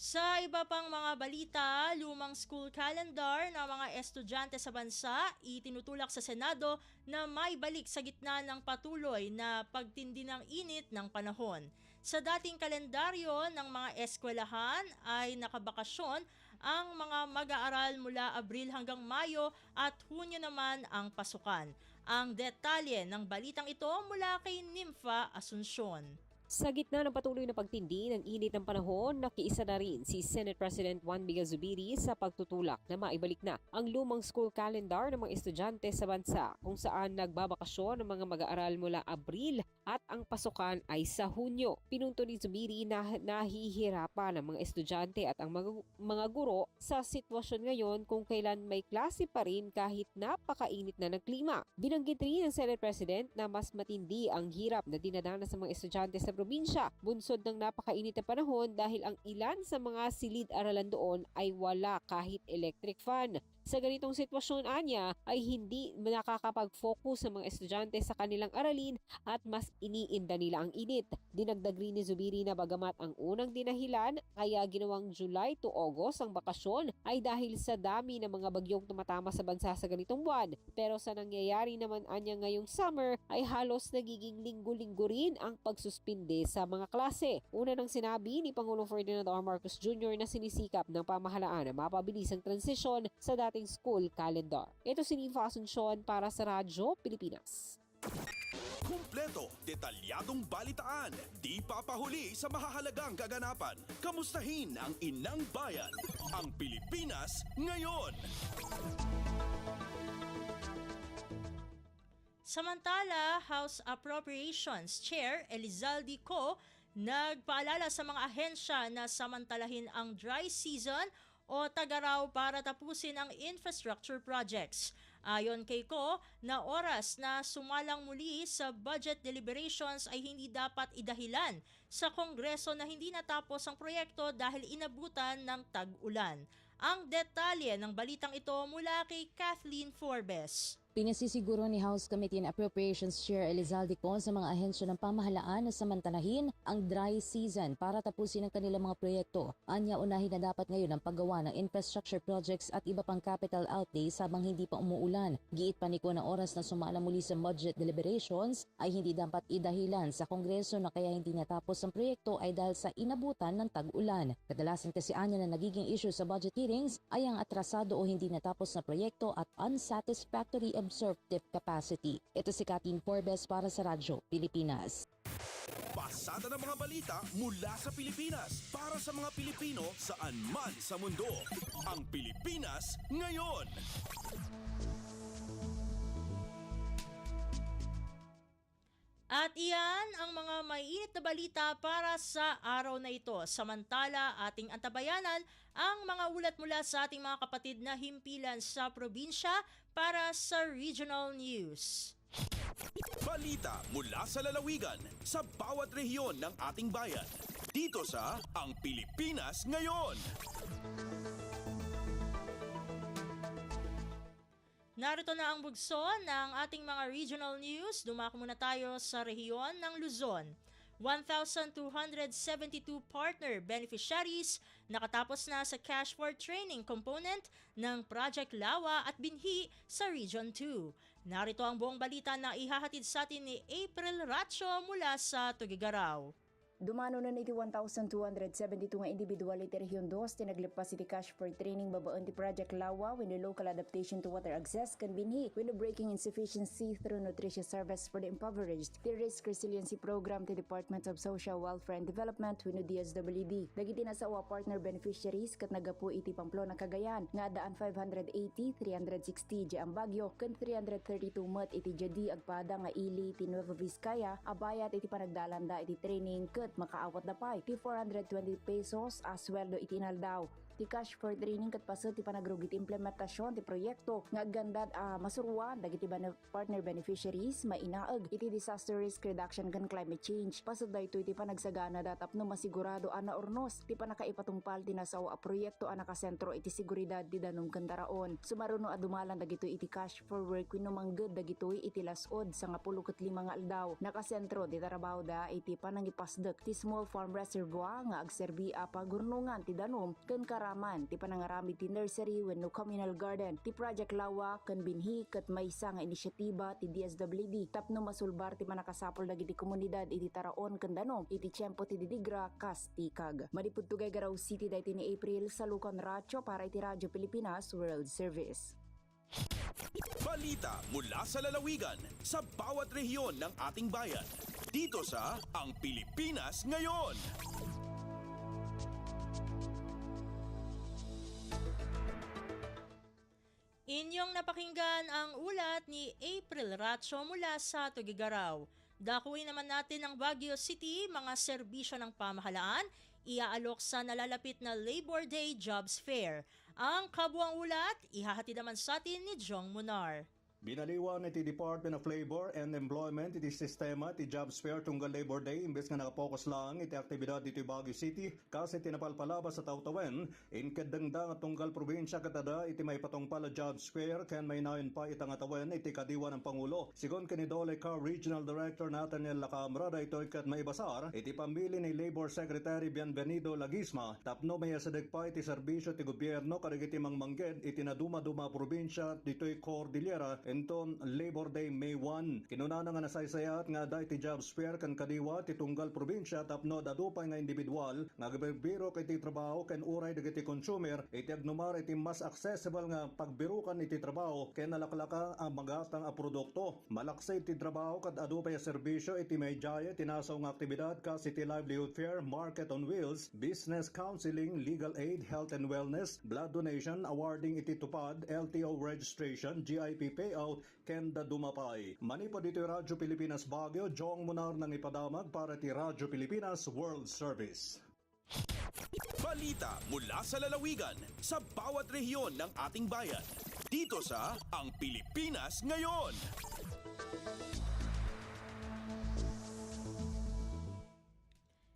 Sa iba pang mga balita, lumang school calendar ng mga estudyante sa bansa itinutulak sa Senado na maibalik sa gitna ng patuloy na pagtindi ng init ng panahon. Sa dating kalendaryo ng mga eskwelahan ay nakabakasyon ang mga mag-aaral mula Abril hanggang Mayo at Hunyo naman ang pasukan. Ang detalye ng balitang ito mula kay Nympha Asuncion. Sa gitna ng patuloy na pagtindi ng init ng panahon, nakiisa na rin si Senate President Juan Miguel Zubiri sa pagtutulak na maibalik na ang lumang school calendar ng mga estudyante sa bansa kung saan nagbabakasyon ng mga mag-aaral mula Abril at ang pasukan ay sa Hunyo. Pinunto ni Zubiri na nahihirapan ang mga estudyante at ang mga guro sa sitwasyon ngayon kung kailan may klase pa rin kahit napakainit na ng klima. Binanggit rin ng Senate President na mas matindi ang hirap na dinadanas ng mga estudyante sa probinsya, bunsod ng napakainit na panahon dahil ang ilan sa mga silid-aralan doon ay wala kahit electric fan. Sa ganitong sitwasyon anya ay hindi nakakapag-focus ang mga estudyante sa kanilang aralin at mas iniinda nila ang init. Dinagdag rin ni Zubiri na bagamat ang unang dinahilan kaya ginawang July to August ang bakasyon ay dahil sa dami ng mga bagyong tumatama sa bansa sa ganitong buwan. Pero sa nangyayari naman anya ngayong summer ay halos nagiging linggo-linggo rin ang pagsuspinde sa mga klase. Una nang sinabi ni Pangulong Ferdinand R. Marcos Jr. na sinisikap ng pamahalaan na mapabilis ang transisyon sa dating school calendar. Ito si Nympha Asuncion para sa Radyo Pilipinas. Kumpleto, detalyadong balitaan, di papahuli sa mahahalagang kaganapan. Kamustahin ang inang bayan, ang Pilipinas ngayon. Samantala, House Appropriations Chair Elizalde Co nagpaalala sa mga ahensya na samantalahin ang dry season o tagaraw para tapusin ang infrastructure projects. Ayon kay Ko, na oras na sumalang muli sa budget deliberations ay hindi dapat idahilan sa Kongreso na hindi natapos ang proyekto dahil inabutan ng tag-ulan. Ang detalye ng balitang ito mula kay Kathleen Forbes. Pinasisiguro ni House Committee on Appropriations Chair Elizalde Co sa mga ahensya ng pamahalaan na samantalahin ang dry season para tapusin ang kanilang mga proyekto. Anya, unahin na dapat ngayon ang paggawa ng infrastructure projects at iba pang capital outlays habang hindi pa umuulan. Giit pa ni Co na oras na sumala muli sa budget deliberations ay hindi dapat idahilan sa Kongreso na kaya hindi natapos ang proyekto ay dahil sa inabutan ng tag-ulan. Kadalasan kasi anya na nagiging issue sa budget hearings ay ang atrasado o hindi natapos na proyekto at unsatisfactory absorptive capacity. Ito si Kathleen Forbes para sa Radyo Pilipinas. Pasada ng mga balita mula sa Pilipinas para sa mga Pilipino saan man sa mundo. Ang Pilipinas ngayon. At iyan ang mga maiinit na balita para sa araw na ito. Samantala, ating antabayanan ang mga ulat mula sa ating mga kapatid na himpilan sa probinsya para sa Regional News. Balita mula sa lalawigan sa bawat rehiyon ng ating bayan. Dito sa Ang Pilipinas Ngayon. Narito na ang bugso ng ating mga regional news. Dumako muna tayo sa rehiyon ng Luzon. 1,272 partner beneficiaries nakatapos na sa cash for training component ng Project Lawa at Binhi sa Region 2. Narito ang buong balita na ihahatid sa atin ni April Ratio mula sa Tugigaraw. Dumano na 1,272 nga individual iti Region 2 tinaglipas iti cash for training babaan ti Project Lawa when the local adaptation to water access can binhi when the breaking insufficiency through nutritious service for the impoverished. The risk resiliency program ti Department of Social Welfare and Development when the DSWD. Dagiti na sa partner beneficiaries kat nagapu iti Pamplona Cagayan nga daan 580, 360 di ang Baguio ken 332 mat iti Jadi agpada nga ili ti Nueva Vizcaya abayat iti panagdalanda iti training ket makaawat na pay ti 420 pesos as sweldo itinaldaw. Ti cash for training ket paset ti panagrugit implementasyon ti proyekto nga gandad masuruan dagiti partner beneficiaries mainaeg iti disaster risk reduction ken climate change. Paset daytoy ti panagsagana datapno masigurado ana ornos ti panakaipatungpal ti nasawa a proyekto a nakasentro iti seguridad ti danum ken daraon. Sumaruno a dumalan dagitoy iti cash for work wenno mangged dagitoy iti lasod sa 15 nga aldaw. Nakasentro ti trabaho da iti panangipasdek ti small farm reservoir nga agserbi a pagurnungan ti danum ken man ti panangaramid ti nursery wenno communal garden ti Project Lawa ken binhi ket maysa nga inisyatiba ti DSWD tapno masulbar ti manakasapol dagiti komunidad iti taraon ken danom iti tiempo ti didigra kas tikag. Madipud tugay Garaw City daytoy ni April sa Lucon Ratio para iti Radyo Pilipinas World Service. Balita mula sa lalawigan sa bawat rehiyon ng ating bayan. Dito sa Ang Pilipinas Ngayon. Inyong napakinggan ang ulat ni April Ratio mula sa Tugigaraw. Dakuin naman natin ang Baguio City, mga serbisyo ng pamahalaan, iaalok sa nalalapit na Labor Day Jobs Fair. Ang kabuang ulat, ihahatid naman sa atin ni Jong Munar. Binaliwan iti Department of Labor and Employment iti sistema ti Jobs Fair tunggal Labor Day imbes nga nakapokus lang iti aktibidad dito Baguio City kasi tinapalpalabas sa Tautawen inkadangdang at tunggal probinsya katada iti may patungpal a Jobs Fair ken may nayon pa itangatawen iti kadiwa ng Pangulo. Sigon kanidole ka Regional Director Nathaniel Lacamra daytoy ket maibasar iti pambili ni Labor Secretary Bienvenido Lagisma tapno may asadeg pa iti serbisyo ti gobyerno kadagiti mangmangged iti naduma-duma probinsya ditoy Cordillera enton Labor Day May 1. Kinunana nga nasaysayat nga da iti Jobs Fair kan kadiwa ti tunggal probinsya tapno dadupay nga individual nga gabirbiro iti trabaho ken uray dagiti consumer iti agnumar iti mas accessible nga pagbirukan iti trabaho ken nalaklaka ang magatang a produkto. Malaksay iti trabaho kad adupay a serbisyo iti mayjaya tinasaw nga aktibidad kas iti livelihood fair, market on wheels, business counseling, legal aid, health and wellness, blood donation, awarding iti tupad, LTO registration, GIP payout kenda dumapay. Manipo dito Radyo Pilipinas Baguio, Jong Munar ng ipadamag para ti Radyo Pilipinas World Service. Balita mula sa lalawigan sa bawat rehiyon ng ating bayan. Dito sa Ang Pilipinas Ngayon.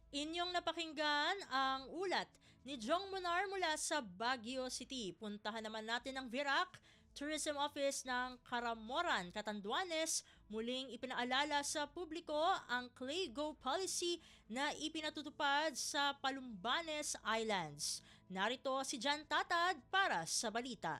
Inyong napakinggan ang ulat ni Jong Munar mula sa Baguio City. Puntahan naman natin ang VIRAC Tourism Office ng Caramoran, Catanduanes, muling ipinaalala sa publiko ang Clay Go policy na ipinatutupad sa Palumbanes Islands. Narito si Jan Tatad para sa balita.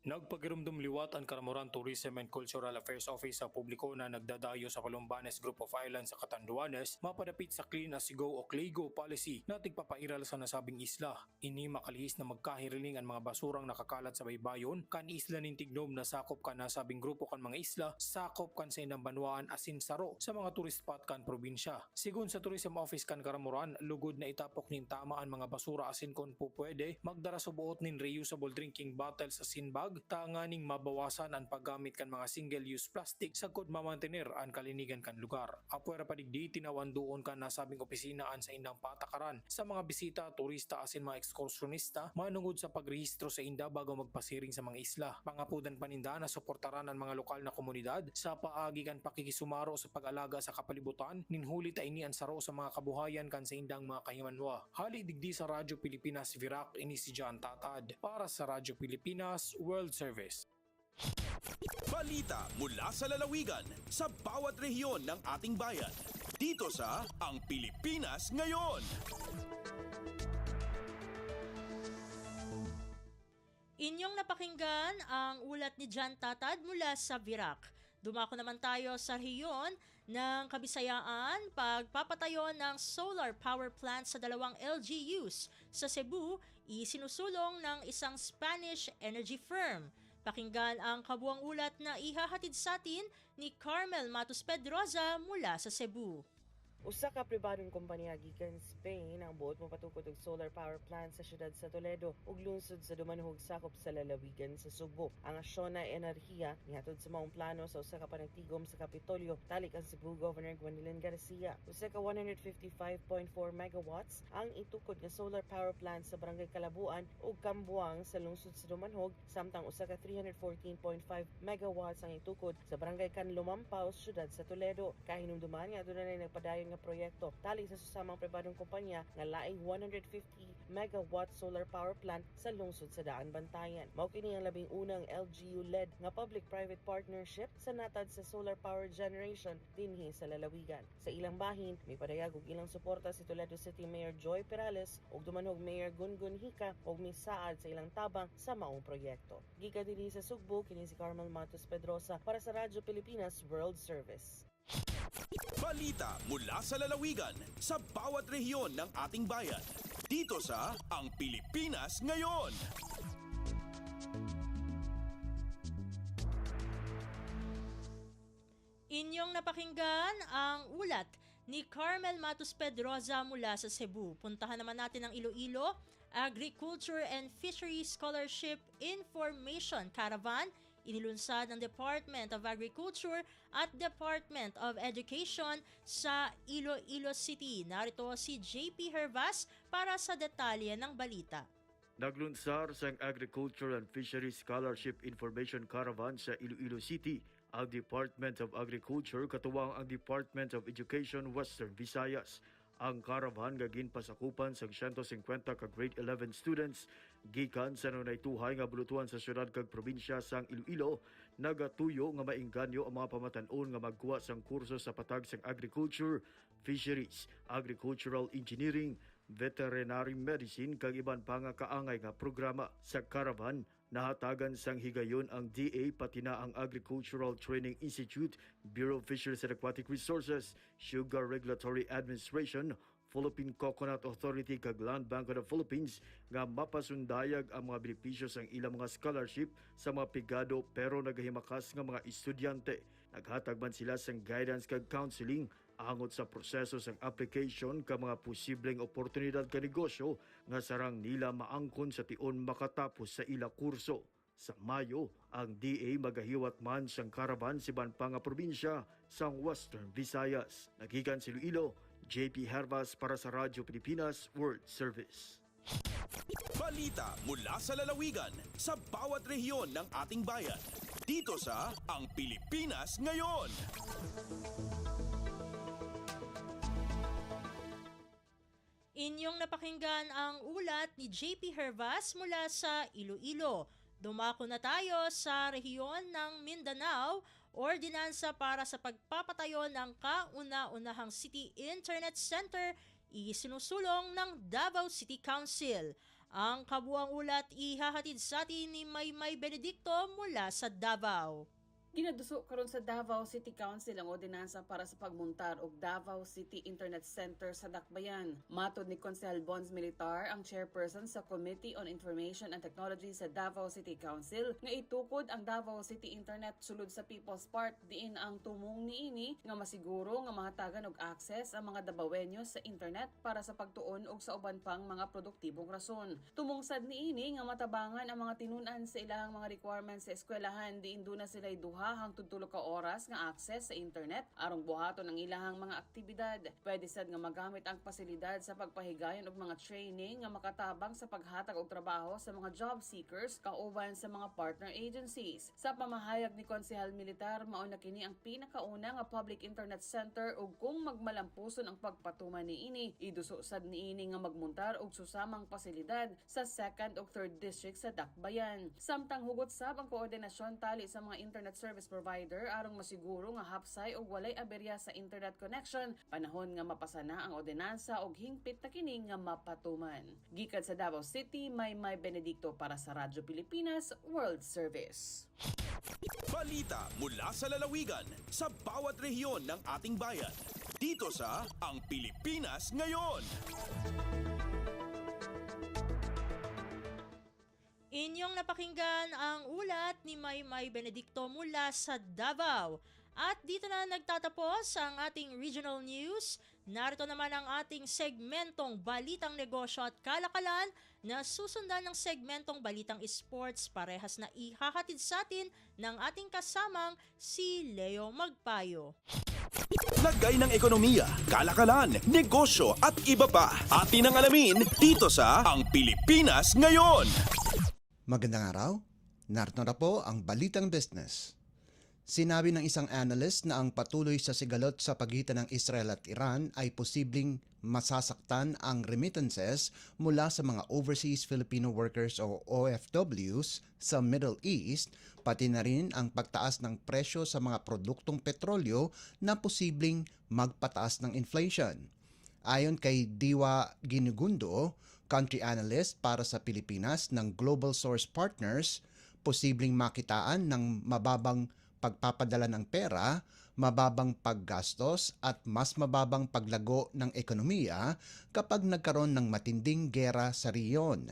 Nagpagirumdum liwat ang Caramoran Tourism and Cultural Affairs Office sa publiko na nagdadayo sa Palumbanes Group of Islands sa Catanduanes mapadapit sa Clean as You Go o Clay Go policy na tigpapairal sa nasabing isla. Ini makalihis na magkahiriling ang mga basurang nakakalat sa baybayon kan isla nin tignom na sakop kan nasabing grupo kan mga isla sakop kan sa inang banwaan asin saro sa mga tourist spot kan probinsya. Sigun sa Tourism Office kan Caramoran, lugod na itapok nin tama ang mga basura asin kon po pwede magdara sa buot nin reusable drinking bottles asin bag panghatag tanganing mabawasan ang paggamit kan mga single-use plastic sagkod mamantener ang kalinigan kan lugar. Apwera padigdi tinawan doon kan nasabing opisinaan sa indang patakaran sa mga bisita, turista asin mga ekskursyonista manungod sa pagrehistro sa inda bago magpasiring sa mga isla. Pangapudan paninda na suportaran ang mga lokal na komunidad sa paagi kan pakikisumaro sa pag-alaga sa kapalibutan ninhuli ta ini ang saro sa mga kabuhayan kan sa indang mga kahimanwa. Hali digdi sa Radyo Pilipinas Virac, ini si John Tatad para sa Radyo Pilipinas World Service. Balita mula sa lalawigan sa bawat rehiyon ng ating bayan. Dito sa Ang Pilipinas Ngayon. Inyong napakinggan ang ulat ni John Tatad mula sa Virac. Dumako naman tayo sa rehiyon ng Kabisayaan, pagpapatayo ng solar power plant sa 2 LGUs sa Cebu, isinusulong ng isang Spanish energy firm. Pakinggan ang kabuang ulat na ihahatid sa atin ni Carmel Matos Pedroza mula sa Cebu. Usa ka pribadong kompanya gikan Spain ang buot mapatukod og solar power plant sa syudad sa Toledo ug lungsod sa Dumanhog sakop sa lalawigan sa Subo. Ang asyon na enerhiya nihatod sa maong plano sa usa ka panagtigom sa Kapitolyo talik ang Cebu Governor Gwendolyn Garcia. Usa ka 155.4 megawatts ang itukod nga solar power plant sa Barangay Kalabuan ug Kambuang sa lungsod sa Dumanhog, samtang usa ka 314.5 megawatts ang itukod sa Barangay Canlumampaw, syudad sa Toledo. Kahinumduman nga adunay nagpadayon nga proyekto tali sa susamang pribadong kompanya nga laing 150 megawatt solar power plant sa lungsod sa Daan Bantayan. Mao kini ang labing unang LGU-led nga public-private partnership sa natad sa solar power generation dinhi sa lalawigan. Sa ilang bahin, may padayag og ilang suporta si Toledo City Mayor Joy Perales ug Dumanhog Mayor Gungun Hika ug misaad sa ilang tabang sa maong proyekto. Gikan dinhi sa Sugbo, kini si Carmel Matos Pedroza para sa Radyo Pilipinas World Service. Balita mula sa lalawigan sa bawat rehiyon ng ating bayan. Dito sa Ang Pilipinas Ngayon. Inyong napakinggan ang ulat ni Carmel Matos Pedroza mula sa Cebu. Puntahan naman natin ang Iloilo. Agriculture and Fisheries Scholarship Information Caravan inilunsad ng Department of Agriculture at Department of Education sa Iloilo City. Narito si JP Hervas para sa detalye ng balita. Naglunsar sa Agriculture and Fisheries Scholarship Information Caravan sa Iloilo City ang Department of Agriculture katuwang ang Department of Education Western Visayas. Ang caravan gagin pasakupan sa 150 ka grade 11 students gikan sa nunaytuhay nga bulutuhan sa syudad kag probinsya sang Iloilo, nagatuyo nga maingganyo ang mga pamatan-on nga magkuha sang kurso sa patag sang agriculture, fisheries, agricultural engineering, veterinary medicine kag iban pa nga kaangay nga programa. Sa caravan nahatagan sang higayon ang DA pati na ang Agricultural Training Institute, Bureau of Fisheries and Aquatic Resources, Sugar Regulatory Administration, Philippine Coconut Authority kag Land Bank of the Philippines nga mapasundayag ang mga benepisyo sang ilang mga scholarship sa mga pigado pero nagahimakas nga mga estudyante. Naghatag man sila sang guidance kag counseling angot sa proseso sang application ka mga posibleng oportunidad ka negosyo nga sarang nila maangkon sa tion makatapos sa ila kurso. Sa Mayo, ang DA magahiwat man sang caravan sa iban pa nga probinsya sang Western Visayas. Nagikan si Iloilo, JP Hervas para sa Radyo Pilipinas World Service. Balita mula sa lalawigan sa bawat rehiyon ng ating bayan. Dito sa Ang Pilipinas Ngayon. Inyong napakinggan ang ulat ni JP Hervas mula sa Iloilo. Dumako na tayo sa rehiyon ng Mindanao. Ordinansa para sa pagpapatayo ng kauna-unahang City Internet Center isinusulong ng Davao City Council. Ang kabuang ulat ihahatid sa atin ni Maymay Benedicto mula sa Davao. Ginaduso karon sa Davao City Council ang ordinansa para sa pagmuntar og Davao City Internet Center sa Dakbayan. Matod ni Konsehal Bonds Militar, ang chairperson sa Committee on Information and Technology sa Davao City Council, nga itukod ang Davao City Internet sulod sa People's Park diin ang tumong niini nga masiguro nga mahatagan og access ang mga Davaoenyos sa internet para sa pagtuon og sa uban pang mga produktibong rason. Tumong sad niini nga matabangan ang mga tinun-an sa ilahang mga requirements sa eskwelahan diin duna sila'y duha hangtod 3 ka oras nga access sa internet aron buhaton ang ilahang mga aktibidad. Pwede sad nga magamit ang pasilidad sa pagpahigayon og mga training nga makatabang sa paghatag og trabaho sa mga job seekers kauban sa mga partner agencies. Sa pamahayag ni Konsehal Militar, mao na kini ang pinakauna nga public internet center ug kung magmalampuson ang pagpatuman niini, iduso sad niini nga magmuntar og susamang pasilidad sa 2nd ug 3rd district sa Dakbayan. Samtang hugot sab ang koordinasyon tali sa mga internet service provider arong masiguro nga hapsay o walay aberya sa internet connection panahon nga mapasa na ang ordinansa og hingpit na kini nga mapatuman. Gikan sa Davao City, May Benedicto para sa Radyo Pilipinas World Service. Balita mula sa lalawigan sa bawat rehiyon ng ating bayan. Dito sa Ang Pilipinas Ngayon. Inyong napakinggan ang ulat ni May Benedicto mula sa Davao. At dito na nagtatapos ang ating regional news. Narito naman ang ating segmentong Balitang Negosyo at Kalakalan na susundan ng segmentong Balitang Sports, parehas na ihahatid sa atin ng ating kasamang si Leo Magpayo. Lagay ng ekonomiya, kalakalan, negosyo at iba pa. Atin ang alamin dito sa Ang Pilipinas Ngayon. Magandang araw, narito na po ang Balitang Business. Sinabi ng isang analyst na ang patuloy sa sigalot sa pagitan ng Israel at Iran ay posibleng masasaktan ang remittances mula sa mga overseas Filipino workers o OFWs sa Middle East, pati na rin ang pagtaas ng presyo sa mga produktong petrolyo na posibleng magpataas ng inflation. Ayon kay Diwa Ginugundo, country analyst para sa Pilipinas ng Global Source Partners, posibleng makitaan ng mababang pagpapadala ng pera, mababang paggastos at mas mababang paglago ng ekonomiya kapag nagkaroon ng matinding gera sa riyon.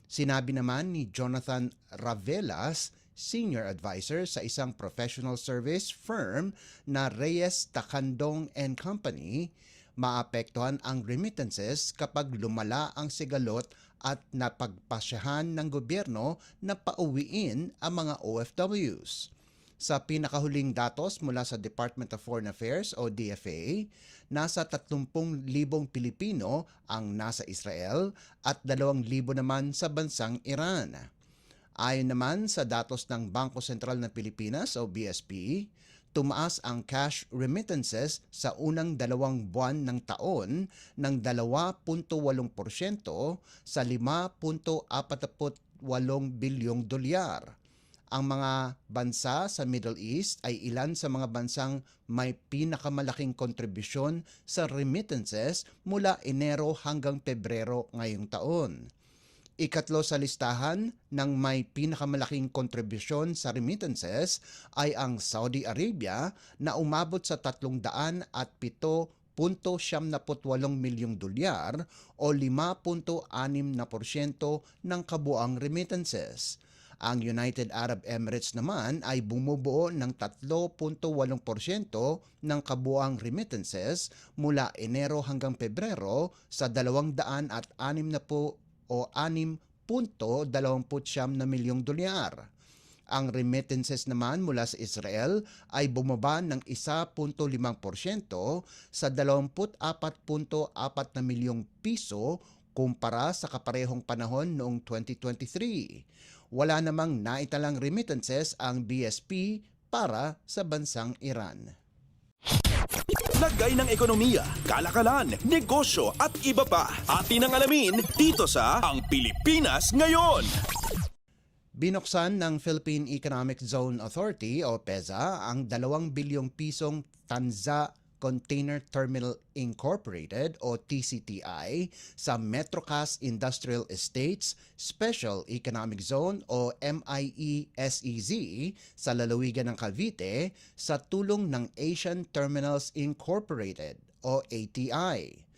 Sinabi naman ni Jonathan Ravelas, senior advisor sa isang professional service firm na Reyes Takandong & Company, maapektuhan ang remittances kapag lumala ang sigalot at napagpasyahan ng gobyerno na pauwiin ang mga OFWs. Sa pinakahuling datos mula sa Department of Foreign Affairs o DFA, nasa 30,000 Pilipino ang nasa Israel at 2,000 naman sa bansang Iran. Ayon naman sa datos ng Bangko Sentral ng Pilipinas o BSP, tumaas ang cash remittances sa unang 2 buwan ng taon ng 2.8% sa 5.48 bilyong dolyar. Ang mga bansa sa Middle East ay ilan sa mga bansang may pinakamalaking kontribusyon sa remittances mula Enero hanggang Pebrero ngayong taon. Ikatlo sa listahan ng may pinakamalaking kontribusyon sa remittances ay ang Saudi Arabia na umabot sa 307.78 milyong dolyar o 5.6% ng kabuang remittances. Ang United Arab Emirates naman ay bumubuo ng 3.8% ng kabuang remittances mula Enero hanggang Pebrero sa 260 o 6.29 milyong dolyar. Ang remittances naman mula sa Israel ay bumaba ng 1.5% sa 24.4 na milyong piso kumpara sa kaparehong panahon noong 2023. Wala namang naitalang remittances ang BSP para sa bansang Iran. Lagay ng ekonomiya, kalakalan, negosyo at iba pa. Atin ang alamin dito sa Ang Pilipinas Ngayon. Binuksan ng Philippine Economic Zone Authority o PEZA ang 2 bilyong pisong tanza Container Terminal Incorporated o TCTI sa Metrocast Industrial Estates Special Economic Zone o MIESEZ sa lalawigan ng Cavite sa tulong ng Asian Terminals Incorporated o ATI.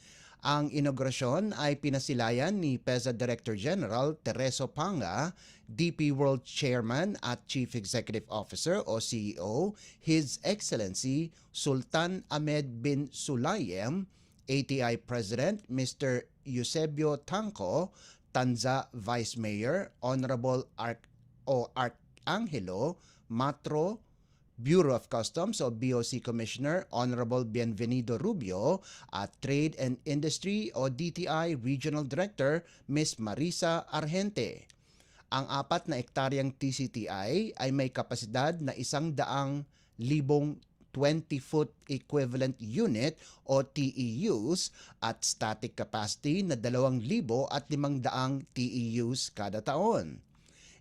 Ang inaugurasyon ay pinasilayan ni PEZA Director General Tereso Panga, DP World Chairman at Chief Executive Officer o CEO, His Excellency Sultan Ahmed bin Sulayem, ATI President Mr. Eusebio Tanco, Tanza Vice Mayor Honorable Arcangelo Matro, Bureau of Customs o BOC Commissioner Honorable Bienvenido Rubio at Trade and Industry o DTI Regional Director Ms. Marisa Argente. Ang 4 na ektaryang TCTI ay may kapasidad na 100,000 20-foot equivalent unit o TEUs at static capacity na 2,500 TEUs kada taon.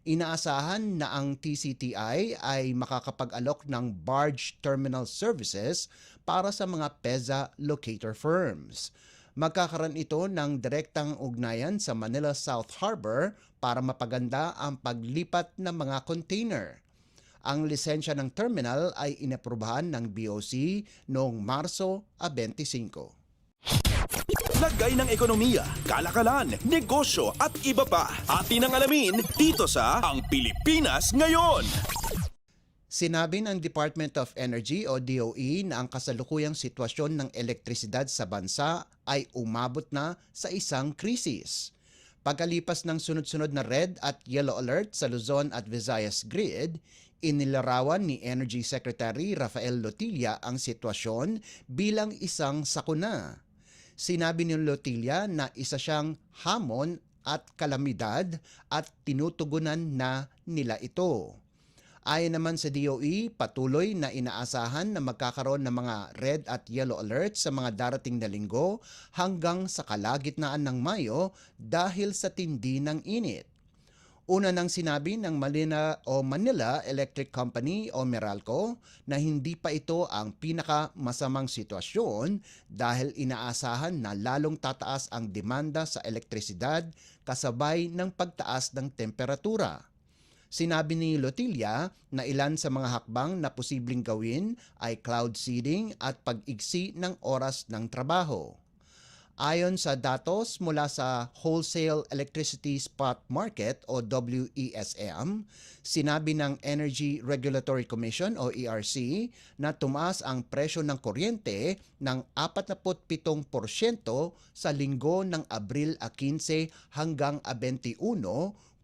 Inaasahan na ang TCTI ay makakapag-alok ng barge terminal services para sa mga PEZA locator firms. Magkakaroon ito ng direktang ugnayan sa Manila South Harbor para mapaganda ang paglipat ng mga container. Ang lisensya ng terminal ay inaprubahan ng BOC noong Marso 25. Lagay ng ekonomiya, kalakalan, negosyo at iba pa. Atin ang alamin dito sa Ang Pilipinas Ngayon. Sinabi ng Department of Energy o DOE na ang kasalukuyang sitwasyon ng elektrisidad sa bansa ay umabot na sa isang krisis. Pagkalipas ng sunod-sunod na red at yellow alert sa Luzon at Visayas grid, inilarawan ni Energy Secretary Rafael Lotilla ang sitwasyon bilang isang sakuna. Sinabi ni Lotilla na isa siyang hamon at kalamidad at tinutugunan na nila ito. Ayon naman sa DOE, patuloy na inaasahan na magkakaroon ng mga red at yellow alert sa mga darating na linggo hanggang sa kalagitnaan ng Mayo dahil sa tindi ng init. Una nang sinabi ng Manila Electric Company o Meralco na hindi pa ito ang pinakamasamang sitwasyon dahil inaasahan na lalong tataas ang demanda sa elektrisidad kasabay ng pagtaas ng temperatura. Sinabi ni Lotilla na ilan sa mga hakbang na posibleng gawin ay cloud seeding at pag-igsi ng oras ng trabaho. Ayon sa datos mula sa Wholesale Electricity Spot Market o WESM, sinabi ng Energy Regulatory Commission o ERC na tumaas ang presyo ng kuryente ng 47% sa linggo ng Abril 15 hanggang 21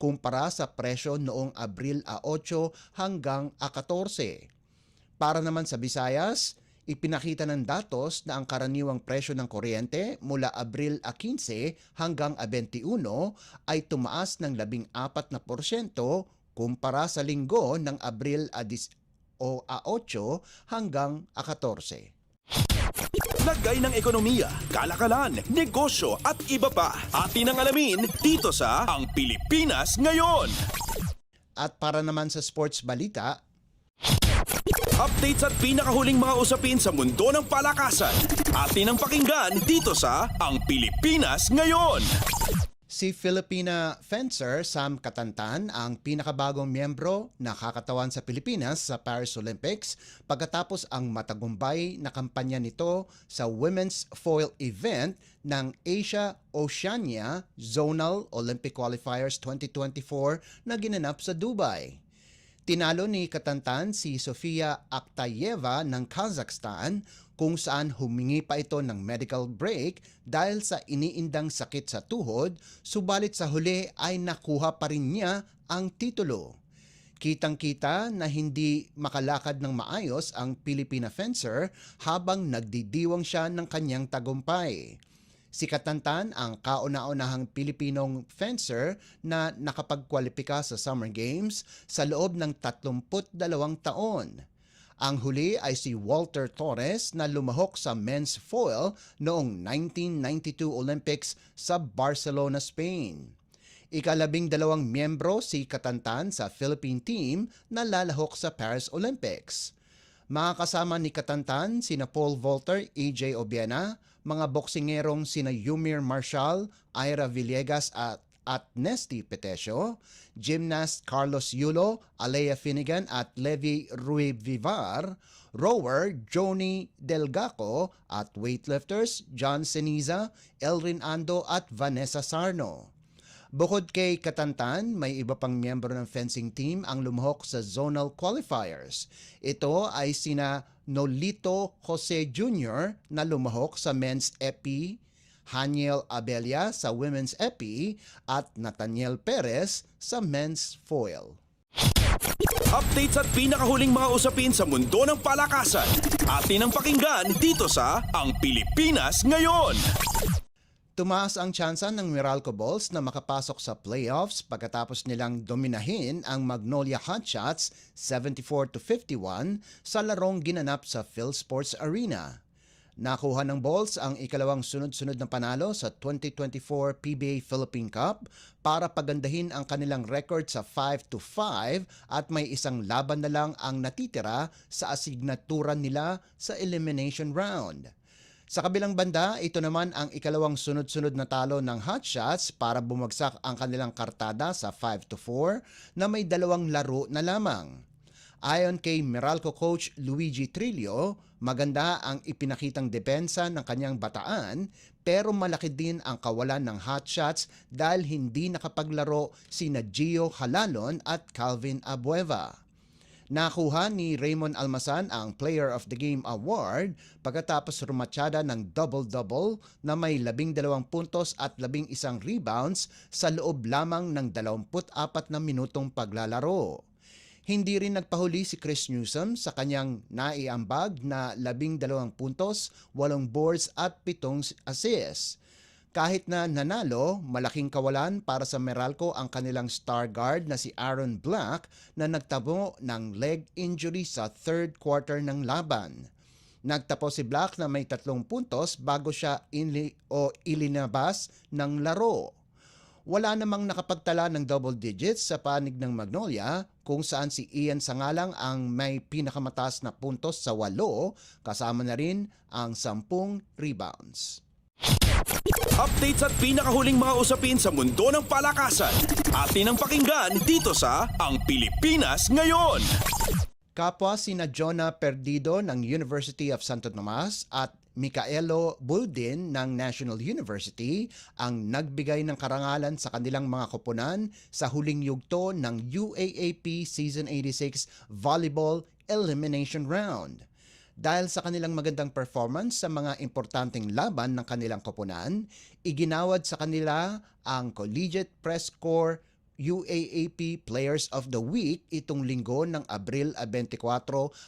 kumpara sa presyo noong Abril 8 hanggang 14. Para naman sa Visayas, ipinakita ng datos na ang karaniwang presyo ng kuryente mula Abril 15 hanggang 21 ay tumaas ng 14% kumpara sa linggo ng Abril 8 hanggang 14. Lagay ng ekonomiya, kalakalan, negosyo at iba pa. Atin ang alamin dito sa Ang Pilipinas Ngayon. At para naman sa sports balita, updates at pinakahuling mga usapin sa mundo ng palakasan. Atin ang pakinggan dito sa Ang Pilipinas Ngayon. si Filipina fencer Sam Katantan ang pinakabagong miyembro na kakatawan sa Pilipinas sa Paris Olympics pagkatapos ang matagumpay na kampanya nito sa Women's Foil event ng Asia-Oceania Zonal Olympic Qualifiers 2024 na ginanap sa Dubai. Tinalo ni Katantan si Sofia Aktayeva ng Kazakhstan kung saan humingi pa ito ng medical break dahil sa iniindang sakit sa tuhod, subalit sa huli ay nakuha pa rin niya ang titulo. Kitang-kita na hindi makalakad ng maayos ang Filipina fencer habang nagdidiwang siya ng kanyang tagumpay. Si Katantan ang kauna-unahang Pilipinong fencer na nakapagkwalipika sa Summer Games sa loob ng 32 taon. Ang huli ay si Walter Torres na lumahok sa men's foil noong 1992 Olympics sa Barcelona, Spain. Ika-12 miyembro si Katantan sa Philippine team na lalahok sa Paris Olympics. Makakasama ni Katantan sina Paul Volter, AJ Obiena, mga boksingerong sina Yumir Marshall, Ira Villegas at Nesty Petesio, gymnast Carlos Yulo, Alea Finnegan at Levi Ruivivar, rower Joni Delgaco at weightlifters John Seniza, Elrin Ando at Vanessa Sarno. Bukod kay Katantan, may iba pang miyembro ng fencing team ang lumahok sa zonal qualifiers. Ito ay sina Nolito Jose Jr. na lumahok sa men's epi, Haniel Abelia sa women's epi at Nathaniel Perez sa men's foil. Updates at pinakahuling mga usapin sa mundo ng palakasan. Atin ang pakinggan dito sa Ang Pilipinas Ngayon. Tumaas ang tsansa ng Meralco Bulls na makapasok sa playoffs pagkatapos nilang dominahin ang Magnolia Hotshots 74-51 sa larong ginanap sa PhilSports Arena. Nakuha ng Bulls ang ikalawang sunod-sunod na panalo sa 2024 PBA Philippine Cup para pagandahin ang kanilang record sa 5-5 at may isang laban na lang ang natitira sa asignatura nila sa elimination round. Sa kabilang banda, ito naman ang ikalawang sunod-sunod na talo ng Hotshots para bumagsak ang kanilang kartada sa 5-4 na may dalawang laro na lamang. Ayon kay Meralco coach Luigi Trillo, maganda ang ipinakitang depensa ng kanyang bataan pero malaki din ang kawalan ng Hotshots dahil hindi nakapaglaro sina Gio Halalon at Calvin Abueva. Nakuha ni Raymond Almasan ang Player of the Game Award pagkatapos rumatsyada ng double-double na may 12 puntos at 11 rebounds sa loob lamang ng 24 na minutong paglalaro. Hindi rin nagpahuli si Chris Newsom sa kanyang naiambag na 12 puntos, 8 boards at 7 assists. Kahit na nanalo, malaking kawalan para sa Meralco ang kanilang star guard na si Aaron Black na nagtamo ng leg injury sa third quarter ng laban. Nagtapos si Black na may 3 puntos bago siya ilinabas ng laro. Wala namang nakapagtala ng double digits sa panig ng Magnolia kung saan si Ian Sangalang ang may pinakamataas na puntos sa 8 kasama na rin ang 10 rebounds. Updates at pinakahuling mga usapin sa mundo ng palakasan. Atin ang pakinggan dito sa Ang Pilipinas Ngayon. Kapwa sina Jonah Perdido ng University of Santo Tomas at Micaelo Buldin ng National University ang nagbigay ng karangalan sa kanilang mga koponan sa huling yugto ng UAAP Season 86 Volleyball Elimination Round. Dahil sa kanilang magandang performance sa mga importanteng laban ng kanilang koponan, iginawad sa kanila ang Collegiate Press Corps UAAP Players of the Week itong linggo ng Abril 24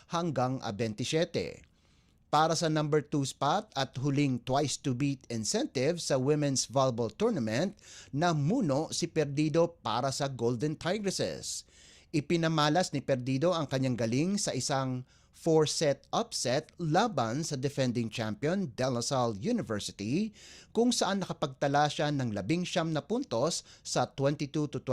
hanggang 27. Para sa number 2 spot at huling twice-to-beat incentive sa Women's Volleyball Tournament, namuno si Perdido para sa Golden Tigresses. Ipinamalas ni Perdido ang kanyang galing sa isang 4-set upset laban sa defending champion De La Salle University kung saan nakapagtala siya ng 19 na puntos sa 22-25,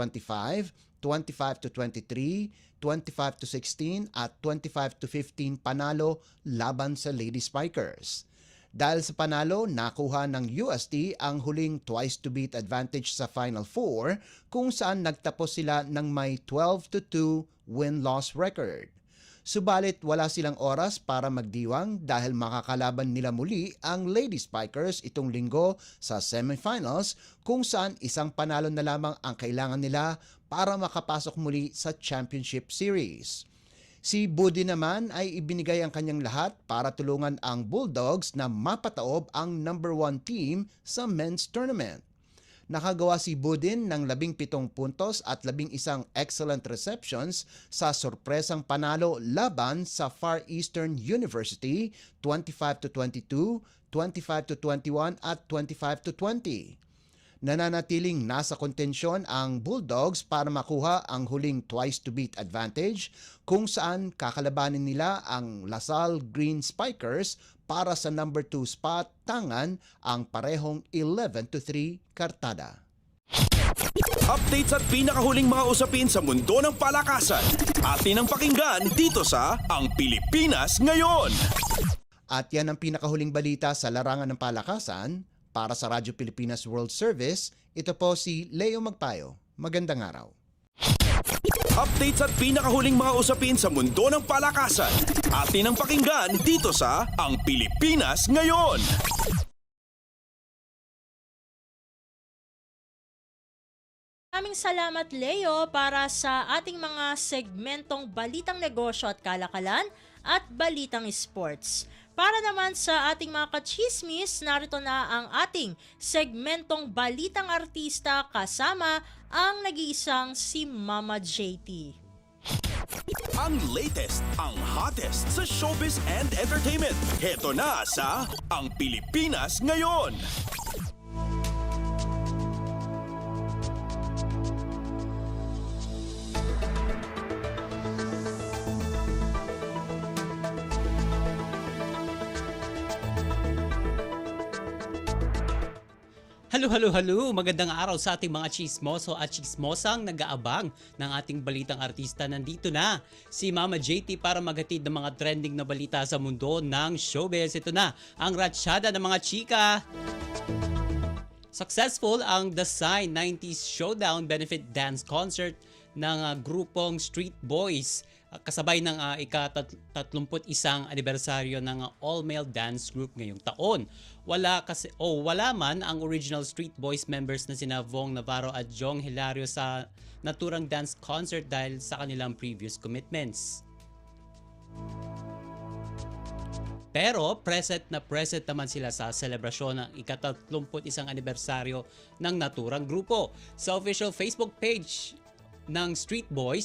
25-23, 25-16 at 25-15 panalo laban sa Lady Spikers. Dahil sa panalo, nakuha ng UST ang huling twice-to-beat advantage sa Final Four kung saan nagtapos sila ng may 12-2 win-loss record. Subalit wala silang oras para magdiwang dahil makakalaban nila muli ang Lady Spikers itong linggo sa semifinals kung saan isang panalo na lamang ang kailangan nila para makapasok muli sa championship series. Si Budi naman ay ibinigay ang kanyang lahat para tulungan ang Bulldogs na mapataob ang number 1 team sa men's tournament. Nakagawa si Budin ng 17 puntos at 11 excellent receptions sa sorpresang panalo laban sa Far Eastern University 25-22, 25-21 at 25-20. Nananatiling nasa kontensyon ang Bulldogs para makuha ang huling twice-to-beat advantage kung saan kakalabanin nila ang La Salle Green Spikers para sa number 2 spot tangan ang parehong 11-3 kartada. Updates at pinakahuling mga usapin sa mundo ng palakasan. Atin ang pakinggan dito sa Ang Pilipinas Ngayon. At yan ang pinakahuling balita sa larangan ng palakasan. Para sa Radyo Pilipinas World Service, ito po si Leo Magpayo. Magandang araw. Updates at pinakahuling mga usapin sa mundo ng palakasan. Atin ang pakinggan dito sa Ang Pilipinas Ngayon. Maraming salamat Leo para sa ating mga segmentong Balitang Negosyo at Kalakalan at Balitang Sports. Para naman sa ating mga kachismis, narito na ang ating segmentong Balitang Artista kasama ang nag-iisang si Mama JT. Ang latest, ang hottest sa showbiz and entertainment. Heto na sa Ang Pilipinas Ngayon. Halo! Magandang araw sa ating mga chismoso at chismosang nag-aabang ng ating balitang artista. Nandito na si Mama JT para maghatid ng mga trending na balita sa mundo ng showbiz. Ito na ang ratsyada ng mga chika. Successful ang The Sign 90s Showdown Benefit Dance Concert ng grupong Street Boys kasabay ng ika-31 anibersaryo ng all-male dance group ngayong taon. Wala man ang original Street Boys members na sina Vong Navarro at Jong Hilario sa naturang dance concert dahil sa kanilang previous commitments. Pero present naman sila sa selebrasyon ng ika-31 anibersaryo ng naturang grupo. Sa official Facebook page ng Street Boys,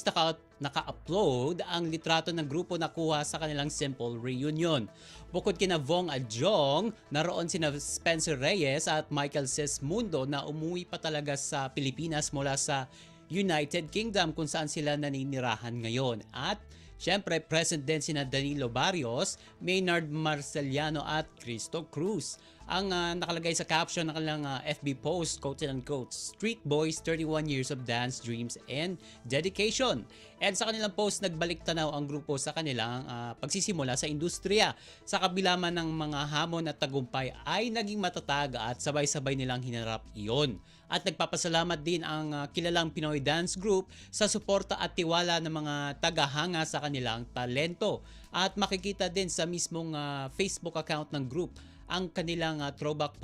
naka-upload ang litrato ng grupo na kuha sa kanilang simple reunion. Bukod kina Vong at Jong, naroon sina Spencer Reyes at Michael Sismundo na umuwi pa talaga sa Pilipinas mula sa United Kingdom kung saan sila naninirahan ngayon. At syempre, present din sina Danilo Barrios, Maynard Marceliano at Cristo Cruz. Ang nakalagay sa caption ng kanilang FB post, quote-unquote, Street Boys 31 Years of Dance, Dreams, and Dedication. And sa kanilang post, nagbalik tanaw ang grupo sa kanilang pagsisimula sa industriya. Sa kabila man ng mga hamon at tagumpay ay naging matatag at sabay-sabay nilang hinarap iyon. At nagpapasalamat din ang kilalang Pinoy dance group sa suporta at tiwala ng mga tagahanga sa kanilang talento. At makikita din sa mismong Facebook account ng group ang kanilang throwback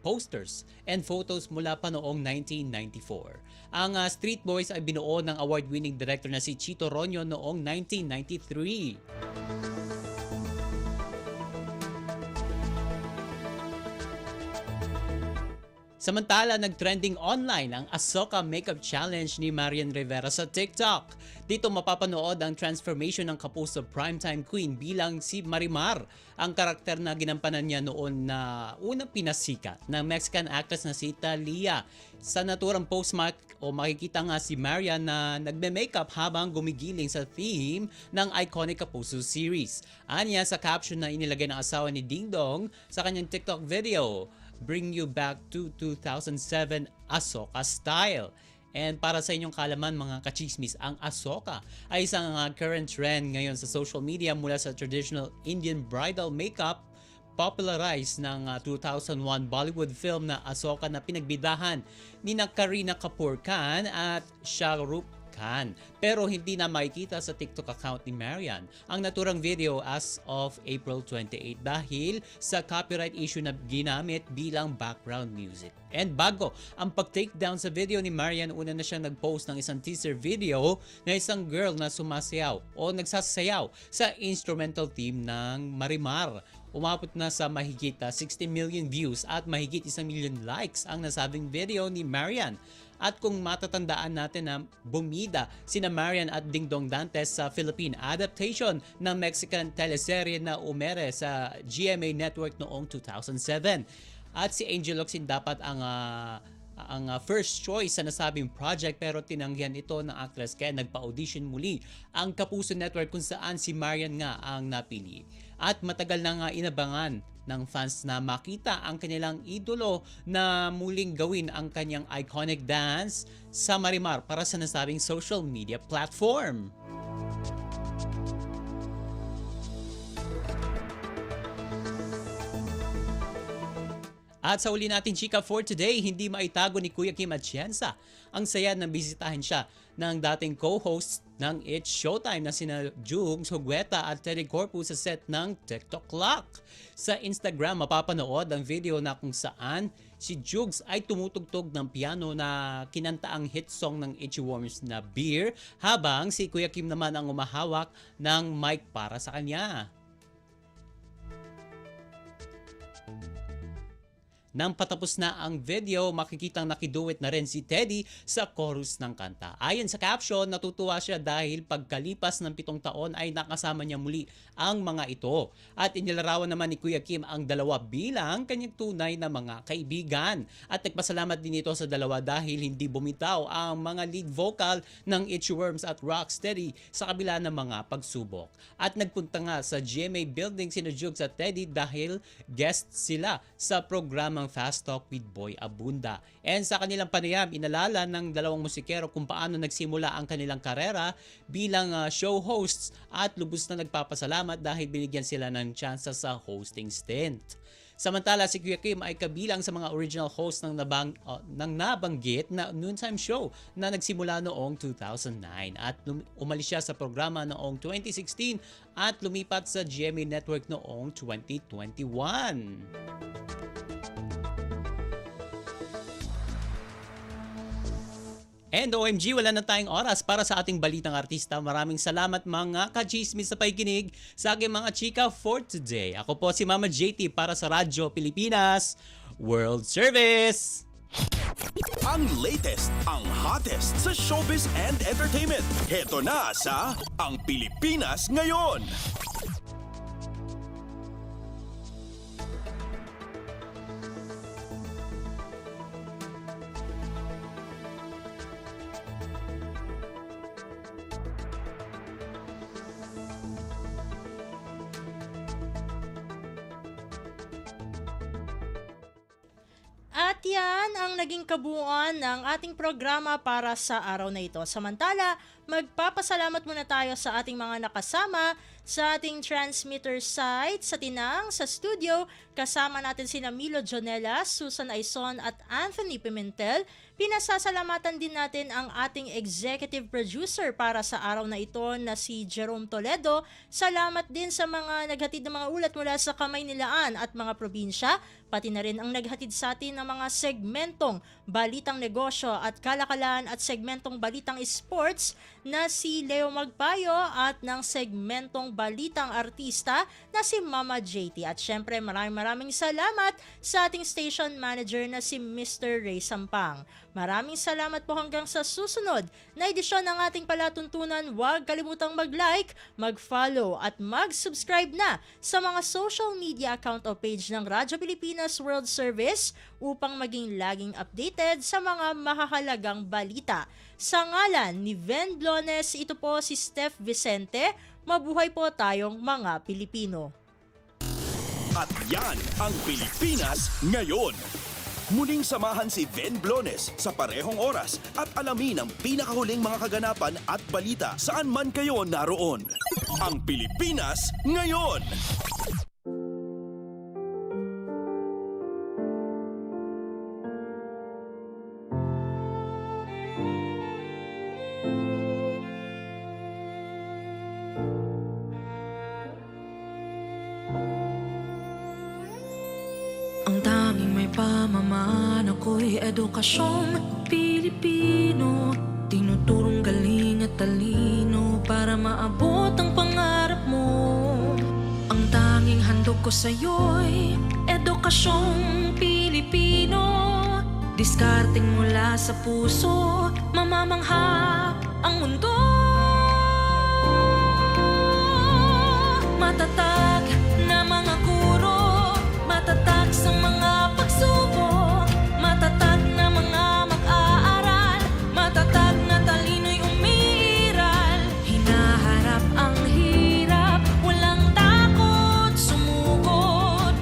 posters and photos mula pa noong 1994. Ang Street Boys ay binuo ng award-winning director na si Chito Ronyo noong 1993. Samantala, nag-trending online ang Ahsoka Makeup Challenge ni Marian Rivera sa TikTok. Dito mapapanood ang transformation ng kapuso primetime queen bilang si Marimar, ang karakter na ginampanan niya noon na unang pinasikat ng Mexican actress na si Talia. Sa naturang post makikita nga si Marian na nagme-makeup habang gumigiling sa theme ng iconic Kapuso series. Anya sa caption na inilagay ng asawa ni Ding Dong sa kanyang TikTok video, Bring You Back to 2007 Ahsoka Style. And para sa inyong kalaman mga kachismis, ang Ahsoka ay isang current trend ngayon sa social media mula sa traditional Indian bridal makeup popularized ng 2001 Bollywood film na Ahsoka na pinagbidahan ni Kareena Kapoor Khan at Shah Rukh Khan. Pero hindi na makikita sa TikTok account ni Marian ang naturang video as of April 28 dahil sa copyright issue na ginamit bilang background music. And bago ang pag-take down sa video ni Marian, una na siyang nag-post ng isang teaser video na isang girl na sumasayaw o nagsasayaw sa instrumental theme ng Marimar. Umabot na sa mahigit 60 million views at mahigit 1 million likes ang nasabing video ni Marian. At kung matatandaan natin na bumida sina Marian at Dingdong Dantes sa Philippine adaptation ng Mexican teleserye na umere sa GMA Network noong 2007. At si Angel Locsin dapat ang first choice sa nasabing project pero tinanggihan ito ng actress kaya nagpa-audition muli ang Kapuso Network kung saan si Marian nga ang napili. At matagal na nga inabangan ng fans na makita ang kanilang idolo na muling gawin ang kanyang iconic dance sa Marimar para sa nasabing social media platform. At sa uli natin chika for today, hindi maitago ni Kuya Kim Atienza ang saya na bisitahin siya ng dating co-host ng It's Showtime na sina Jugs Hugueta at Teddy Corpus sa set ng TikTok Clock. Sa Instagram, mapapanood ang video na kung saan si Jugs ay tumutugtog ng piano na kinanta ang hit song ng Itchy Worms na Beer, habang si Kuya Kim naman ang umahawak ng mic para sa kanya. Nang patapos na ang video, makikitang nakiduet na rin si Teddy sa chorus ng kanta. Ayon sa caption, natutuwa siya dahil pagkalipas ng 7 taon ay nakasama niya muli ang mga ito. At inilarawan naman ni Kuya Kim ang dalawa bilang kanyang tunay na mga kaibigan. At nagpasalamat din ito sa dalawa dahil hindi bumitaw ang mga lead vocal ng Itchy Worms at Rocksteady sa kabila ng mga pagsubok. At nagpunta nga sa GMA Building sina Jugs at Teddy dahil guest sila sa programa Fast Talk with Boy Abunda. And sa kanilang panayam, inalala ng dalawang musikero kung paano nagsimula ang kanilang karera bilang show hosts at lubos na nagpapasalamat dahil binigyan sila ng chance sa hosting stint. Samantala, si Kuya Kim ay kabilang sa mga original host ng nabanggit na noontime show na nagsimula noong 2009 at umalis siya sa programa noong 2016 at lumipat sa GMA Network noong 2021. And OMG, wala na tayong oras para sa ating balitang artista. Maraming salamat mga ka-chismis sa pakikinig sa aking mga chika for today. Ako po si Mama JT para sa Radyo Pilipinas World Service. Ang latest, ang hottest sa showbiz and entertainment. Heto na sa Ang Pilipinas Ngayon. At yan ang naging kabuuan ng ating programa para sa araw na ito. Samantala, magpapasalamat muna tayo sa ating mga nakasama sa ating transmitter site sa Tinang, sa studio. Kasama natin sina Milo Jonella, Susan Aison at Anthony Pimentel. Pinasasalamatan din natin ang ating executive producer para sa araw na ito na si Jerome Toledo. Salamat din sa mga naghatid ng mga ulat mula sa Kamaynilaan at mga probinsya, pati na rin ang naghatid sa atin ng mga segmentong Balitang Negosyo at Kalakalan at segmentong Balitang Sports na si Leo Magpayo at ng segmentong Balitang Artista na si Mama JT. At syempre maraming salamat sa ating station manager na si Mr. Ray Sampang. Maraming salamat po hanggang sa susunod na edisyon ng ating palatuntunan. Huwag kalimutang mag-like, mag-follow at mag-subscribe na sa mga social media account o page ng Radyo Pilipinas World Service upang maging laging updated sa mga mahahalagang balita. Sa ngalan ni Ven Blones, ito po si Steph Vicente. Mabuhay po tayong mga Pilipino. At yan ang Pilipinas Ngayon. Muling samahan si Ven Blones sa parehong oras at alamin ang pinakahuling mga kaganapan at balita saan man kayo naroon. Ang Pilipinas Ngayon! Ang tanging may pamamaan ako'y edukasyong Pilipino. Tinuturong galing at talino para maabot ang pangarap mo. Ang tanging handog ko sa'yo'y edukasyong Pilipino. Diskarteng mula sa puso, mamamangha ang mundo. Matatag na mga guro, matatag sa mga pagsubok, matatag na mga mag-aaral, matatag na talino'y umiiral. Hinaharap ang hirap, walang takot sumugod,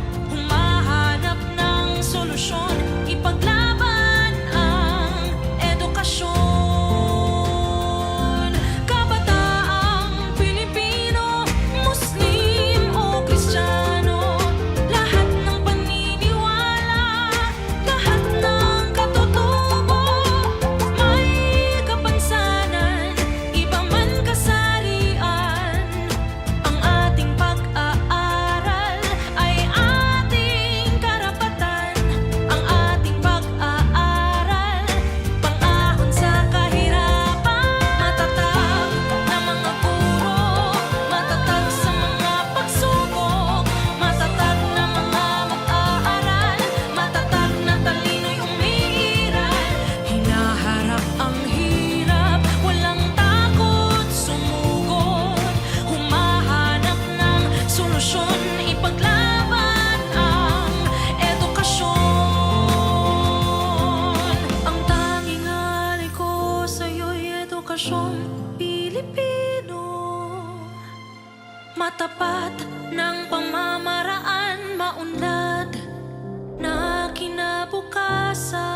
matapat ng pamamaraan, maunlad na kinabukasan.